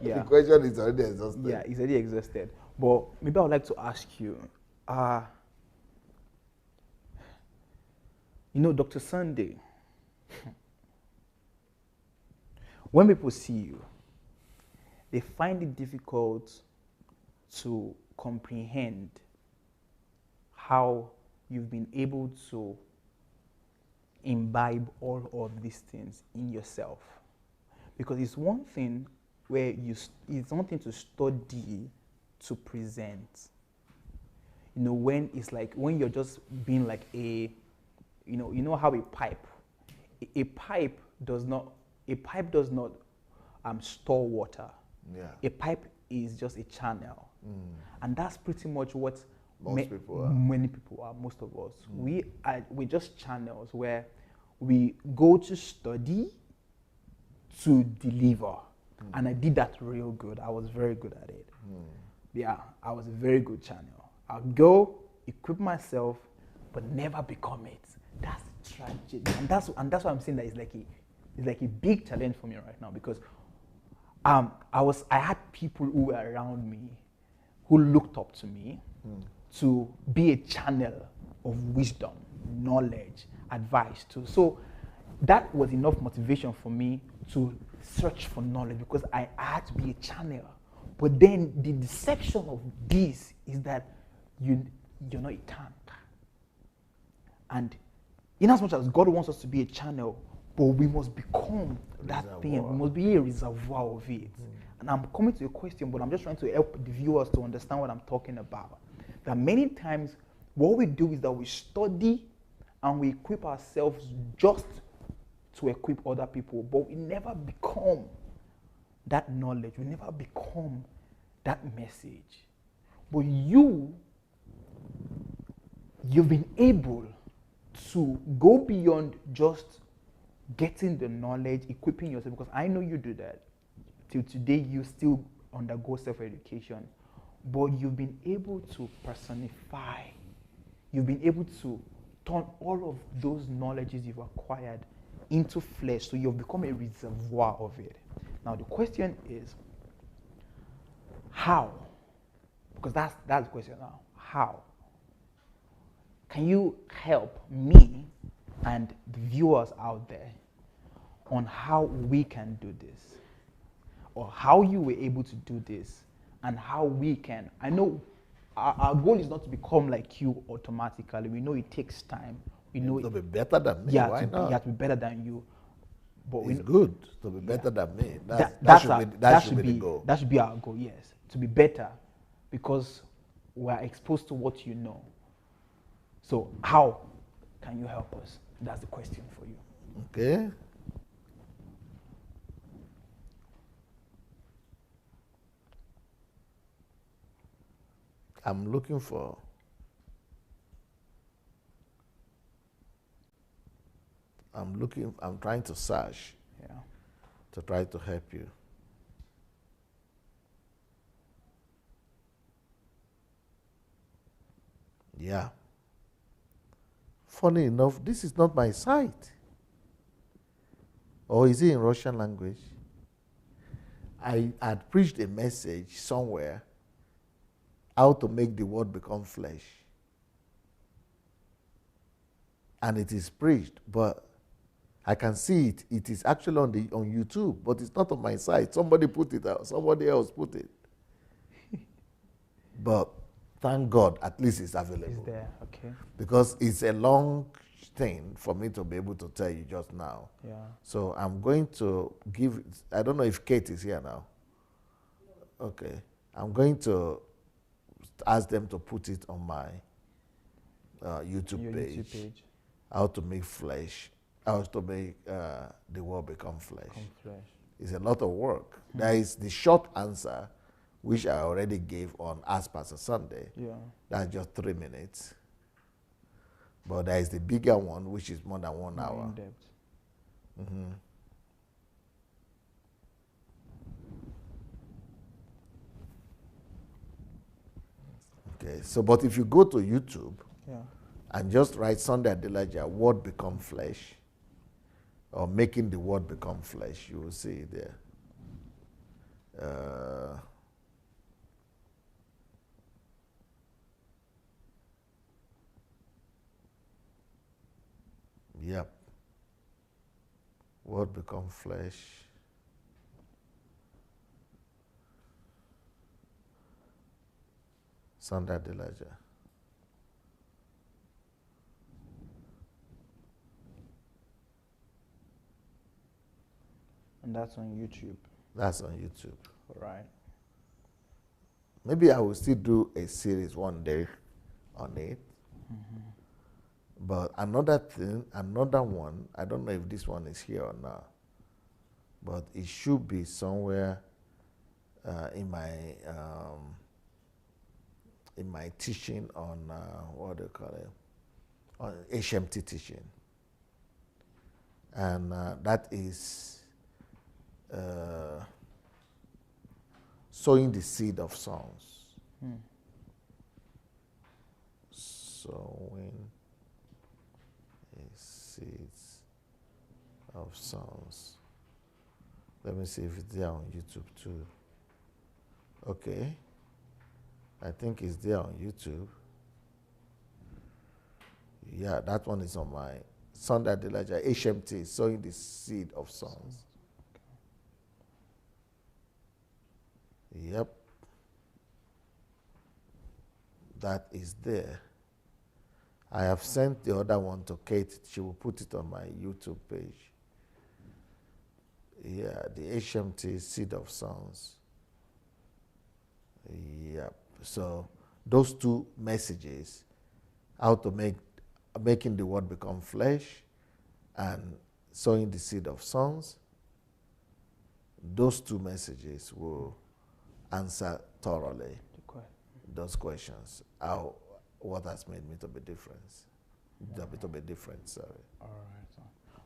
A: Yeah.
B: The question is already exhausted.
A: Yeah, it's already exhausted. But maybe I would like to ask you, Dr. Sunday, when people see you, they find it difficult to comprehend how you've been able to imbibe all of these things in yourself. Because it's one thing it's one thing to study, to present. When it's like, when you're just being like how a pipe does not store water.
B: Yeah.
A: A pipe is just a channel. And that's pretty much what
B: many people are,
A: most of us. We're just channels where we go to study to deliver. And I did that real good. I was very good at it. Yeah, I was a very good channel. I'll go, equip myself, but never become it. That's tragic. And that's why I'm saying that it's like a big challenge for me right now, because I had people who were around me who looked up to me to be a channel of wisdom, knowledge, advice too. So that was enough motivation for me to search for knowledge, because I had to be a channel. But then the deception of this is that you're not a tank. And in as much as God wants us to be a channel, but we must become that thing. We must be a reservoir of it. And I'm coming to a question, but I'm just trying to help the viewers to understand what I'm talking about. That many times what we do is that we study and we equip ourselves just to equip other people, but we never become that knowledge. We never become that message. But you've been able to go beyond just getting the knowledge, equipping yourself, because I know you do that. Till today, you still undergo self-education, but you've been able to personify. You've been able to turn all of those knowledges you've acquired into flesh, so you've become a reservoir of it. Now the question is, how? Because that's the question now. How? Can you help me and the viewers out there on how we can do this? Or how you were able to do this, and how we can. I know our goal is not to become like you automatically. We know it takes time. We know
B: to be better than me. Why not?
A: You have to be better than you. But
B: it's good to be better than me.
A: That
B: should be the goal.
A: That should be our goal, yes. To be better, because we're exposed to what you know. So how can you help us? That's the question for you.
B: Okay. I'm trying to search to try to help you. Yeah. Funny enough, this is not my site. Or is it in Russian language? I had preached a message somewhere, how to make the word become flesh. And it is preached, but I can see it. It is actually on YouTube, but it's not on my site. Somebody put it out. Somebody else put it. But thank God, at least it's available.
A: It's there, okay.
B: Because it's a long thing for me to be able to tell you just now.
A: Yeah.
B: So I'm going to give, I don't know if Kate is here now. Okay. I'm going to ask them to put it on my YouTube
A: Your
B: page.
A: YouTube page.
B: How to make flesh, how to make the word become flesh.
A: Become flesh.
B: It's a lot of work. There is the short answer, which I already gave on Ask Pastor Sunday.
A: Yeah.
B: That's just 3 minutes. But there is the bigger one, which is more than 1 hour.
A: In depth.
B: Mm-hmm. Okay, so but if you go to YouTube,
A: Yeah.
B: and just write Sunday Adelaja, word become flesh, or making the word become flesh, you will see it there. Yep. Word become flesh. Sunday Adelaja.
A: And that's on YouTube.
B: That's on YouTube.
A: All right.
B: Maybe I will still do a series one day on it.
A: Mm-hmm.
B: But another thing, another one, I don't know if this one is here or not, but it should be somewhere in my teaching on what do you call it, on HMT teaching, and that is sowing the seed of songs. Sowing seeds of songs. Let me see if it's there on YouTube too. Okay. I think it's there on YouTube. Yeah, that one is on my Sunday Adelaja HMT, sowing the seed of songs. Yep. That is there. I have sent the other one to Kate. She will put it on my YouTube page. Yeah, the HMT Seed of Songs. Yep. So those two messages, how to making the word become flesh and sowing the seed of songs, those two messages will answer thoroughly those questions. What has made me to be different? To be different, sorry.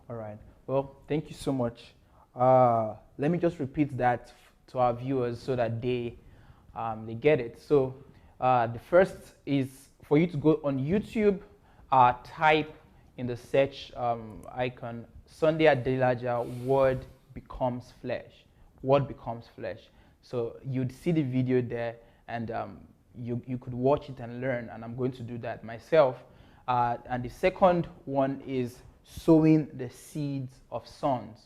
A: All right. Well, thank you so much. Let me just repeat that to our viewers so that they get it. So the first is for you to go on YouTube, type in the search icon, Sunday Adelaja, word becomes flesh. Word becomes flesh. So you'd see the video there, and you could watch it and learn, and I'm going to do that myself. And the second one is sowing the seeds of sons.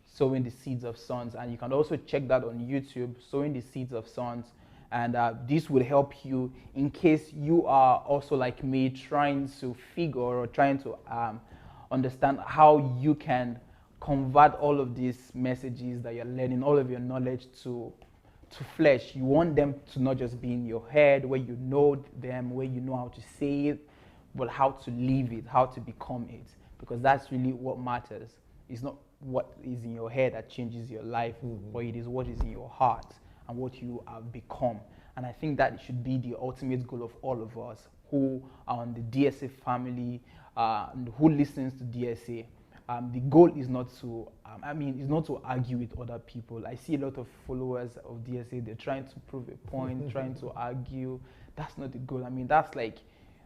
A: Sowing the seeds of sons. And you can also check that on YouTube, sowing the seeds of sons. And this will help you in case you are also like me trying to figure or trying to understand how you can convert all of these messages that you're learning, all of your knowledge to flesh. You want them to not just be in your head where you know them, where you know how to say it, but how to live it, how to become it. Because that's really what matters. It's not what is in your head that changes your life, but it is what is in your heart and what you have become. And I think that should be the ultimate goal of all of us who are on the DSA family, and who listens to DSA. The goal is not to, is not to argue with other people. I see a lot of followers of DSA, they're trying to prove a point, trying to argue. That's not the goal. That's like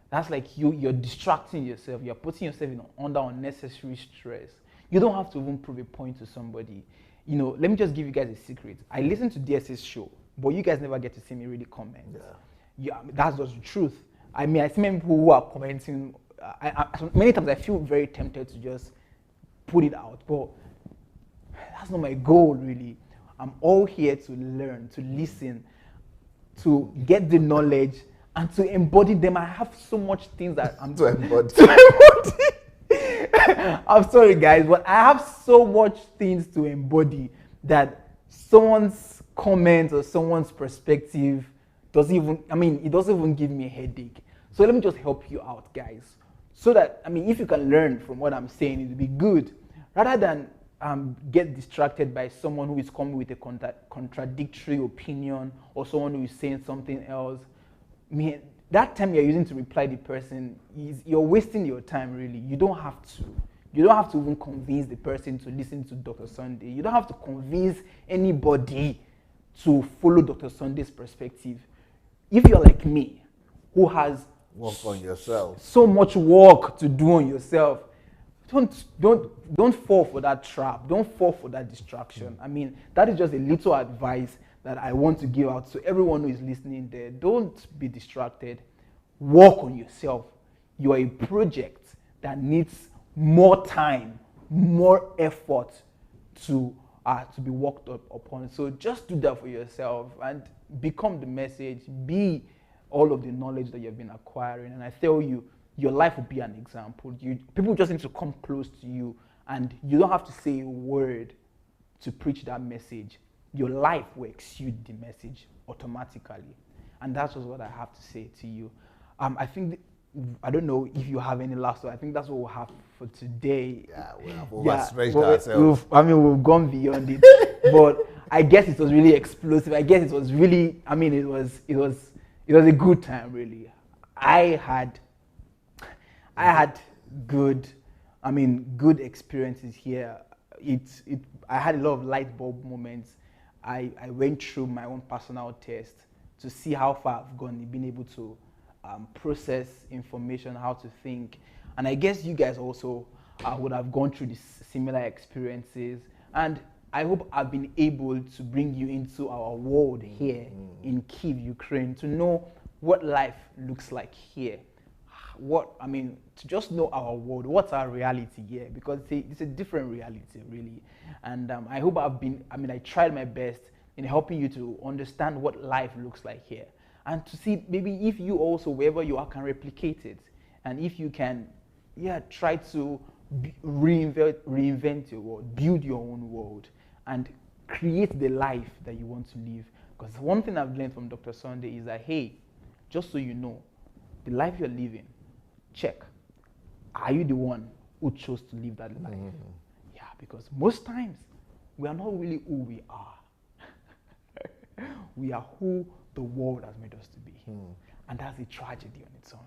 A: That's like you're distracting yourself. You're putting yourself under unnecessary stress. You don't have to even prove a point to somebody. Let me just give you guys a secret. I listen to DS's show, but you guys never get to see me really comment. Yeah, that's just the truth. I mean, I see many people who are commenting. Many times I feel very tempted to just put it out, but that's not my goal, really. I'm all here to learn, to listen, to get the knowledge, and to embody them. I have so much things that I'm
B: to embody.
A: I'm sorry, guys, but I have so much things to embody that someone's comment or someone's perspective it doesn't even give me a headache. So let me just help you out, guys. So that, if you can learn from what I'm saying, it would be good. Rather than get distracted by someone who is coming with a contradictory opinion or someone who is saying something else, that time you're using to reply the person, you're wasting your time, really. You don't have to. You don't have to even convince the person to listen to Dr. Sunday. You don't have to convince anybody to follow Dr. Sunday's perspective. If you're like me, who has
B: work on yourself,
A: so much work to do on yourself, don't fall for that trap. Don't fall for that distraction. That is just a little advice that I want to give out to everyone who is listening there. Don't be distracted. Work on yourself. You are a project that needs more time, more effort to be worked upon. So just do that for yourself and become the message. Be all of the knowledge that you've been acquiring. And I tell you, your life will be an example. People just need to come close to you, and you don't have to say a word to preach that message. Your life will exude the message automatically. And that's just what I have to say to you. I don't know if you have any last word. I think that's what we'll have for today.
B: Yeah, we have overstretched ourselves.
A: We've gone beyond it. But I guess it was really explosive. I guess it was really, it was a good time, really. I had good experiences here. I had a lot of light bulb moments. I went through my own personal test to see how far I've gone in being able to process information, how to think. And I guess you guys also would have gone through these similar experiences. And I hope I've been able to bring you into our world here in Kyiv, Ukraine, to know what life looks like here. To just know our world, what's our reality here, because it's a different reality, really. And I hope I tried my best in helping you to understand what life looks like here, and to see maybe if you also, wherever you are, can replicate it, and if you can, try to reinvent your world, build your own world, and create the life that you want to live. Because one thing I've learned from Dr. Sunday is that, hey, just so you know, the life you're living, check. Are you the one who chose to live that life? Yeah, because most times we are not really who we are. We are who the world has made us to be. And that's a tragedy on its own.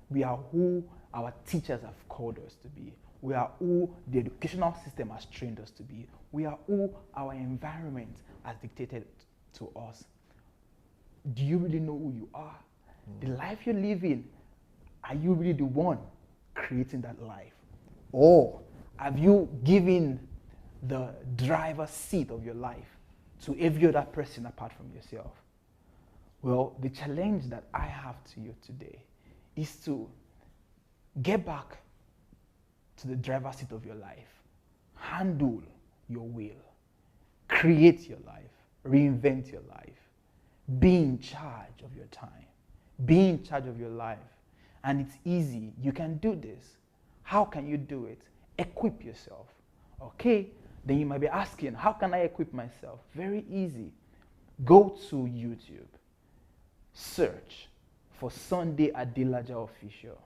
A: We are who our teachers have called us to be. We are who the educational system has trained us to be. We are who our environment has dictated to us. Do you really know who you are? The life you're living, are you really the one creating that life? Or have you given the driver's seat of your life to every other person apart from yourself? Well, the challenge that I have to you today is to get back to the driver's seat of your life. Handle your will. Create your life. Reinvent your life. Be in charge of your time. Be in charge of your life. And it's easy. You can do this. How can you do it? Equip yourself. Okay? Then you might be asking, how can I equip myself? Very easy. Go to YouTube. Search for Sunday Adelaja Official.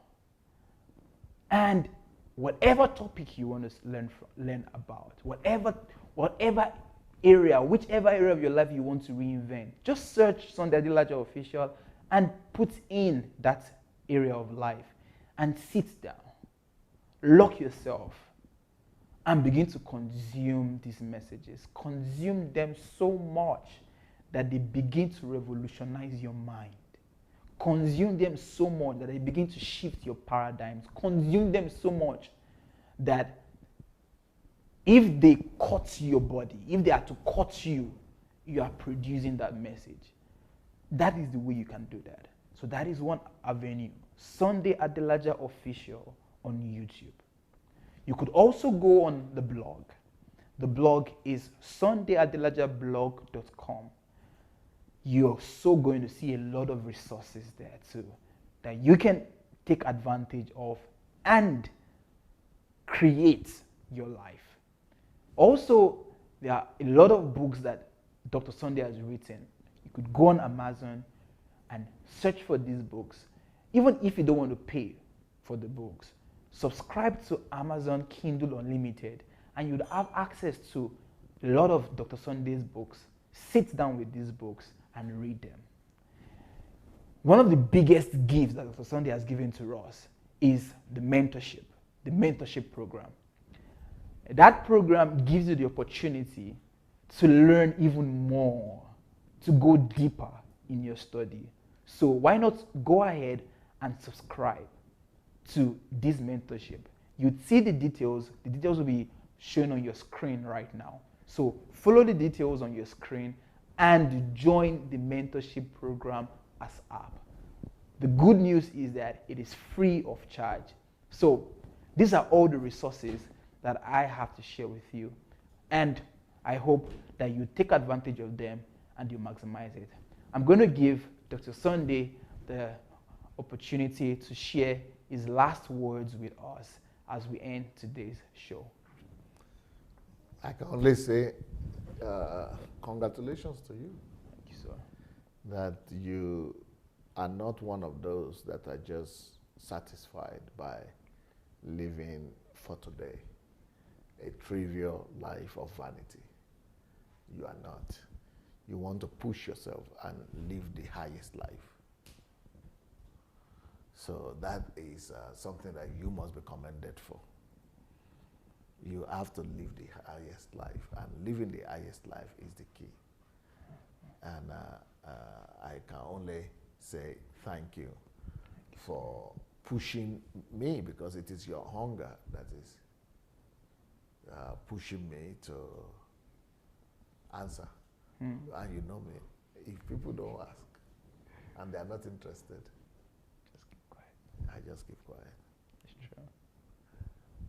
A: And whatever topic you want to learn about, whichever area of your life you want to reinvent, just search Sunday Adelaja Official and put in that area of life and sit down, lock yourself, and begin to consume these messages. Consume them so much that they begin to revolutionize your mind. Consume them so much that they begin to shift your paradigms. Consume them so much that if they cut your body, if they are to cut you, you are producing that message. That is the way you can do that. So that is one avenue. Sunday Adelaja Official on YouTube. You could also go on the blog. The blog is sundayadelajablog.com. You're so going to see a lot of resources there too that you can take advantage of and create your life. Also, there are a lot of books that Dr. Sunday has written. You could go on Amazon and search for these books. Even if you don't want to pay for the books, subscribe to Amazon Kindle Unlimited and you'd have access to a lot of Dr. Sunday's books. Sit down with these books and read them. One of the biggest gifts that Dr. Sunday has given to us is the mentorship program. That program gives you the opportunity to learn even more, to go deeper in your study. So why not go ahead and subscribe to this mentorship? You'd see the details. The details will be shown on your screen right now. So follow the details on your screen and join the mentorship program ASAP. The good news is that it is free of charge. So these are all the resources that I have to share with you. And I hope that you take advantage of them and you maximize it. I'm going to give Dr. Sunday the opportunity to share his last words with us as we end today's show.
B: I can only say congratulations to you.
A: Thank you, sir.
B: That you are not one of those that are just satisfied by living for today, a trivial life of vanity. You are not. You want to push yourself and live the highest life. So that is something that you must be commended for. You have to live the highest life, and living the highest life is the key. And I can only say thank you for pushing me, because it is your hunger that is pushing me to answer. And you know me, if people don't ask and they are not interested,
A: Just keep quiet.
B: I just keep quiet.
A: It's true.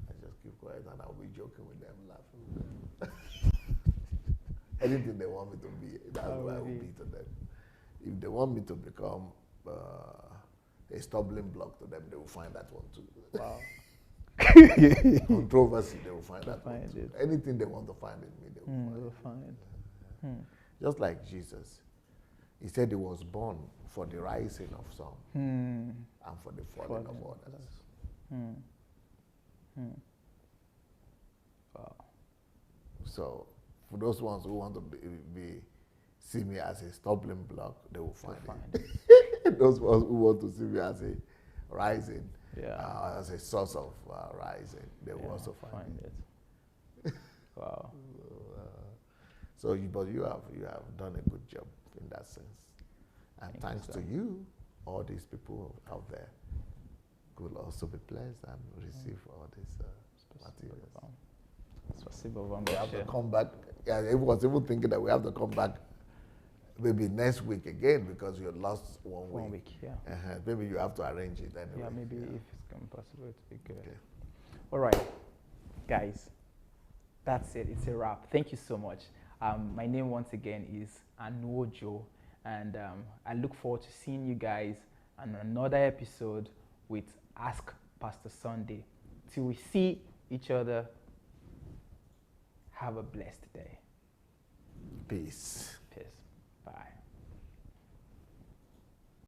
B: I just keep quiet and I'll be joking with them, laughing with them. Anything they want me to be, that's what I will be to them. If they want me to become a stumbling block to them, they will find that one too.
A: Wow.
B: Controversy, they will find that one too.
A: it.
B: Anything they want to find in me, they will find. Just like Jesus. He said he was born for the rising of some and for the falling of others.
A: Wow.
B: So for those ones who want to see me as a stumbling block, they will find it. Those ones who want to see me as a rising, as a source of rising, they will also find it.
A: Wow.
B: But you have done a good job in that sense. And thanks to you, all these people out there could also be blessed and receive all these materials. We have to come back. Yeah, everyone's even thinking that we have to come back maybe next week again because you lost 1 week.
A: 1 week, yeah.
B: Maybe you have to arrange it anyway.
A: Yeah, maybe if it's possible, it'd be good. Okay. All right, guys, that's it. It's a wrap. Thank you so much. My name once again is Adelaja, and I look forward to seeing you guys on another episode with Ask Pastor Sunday. Till we see each other, have a blessed day.
B: Peace.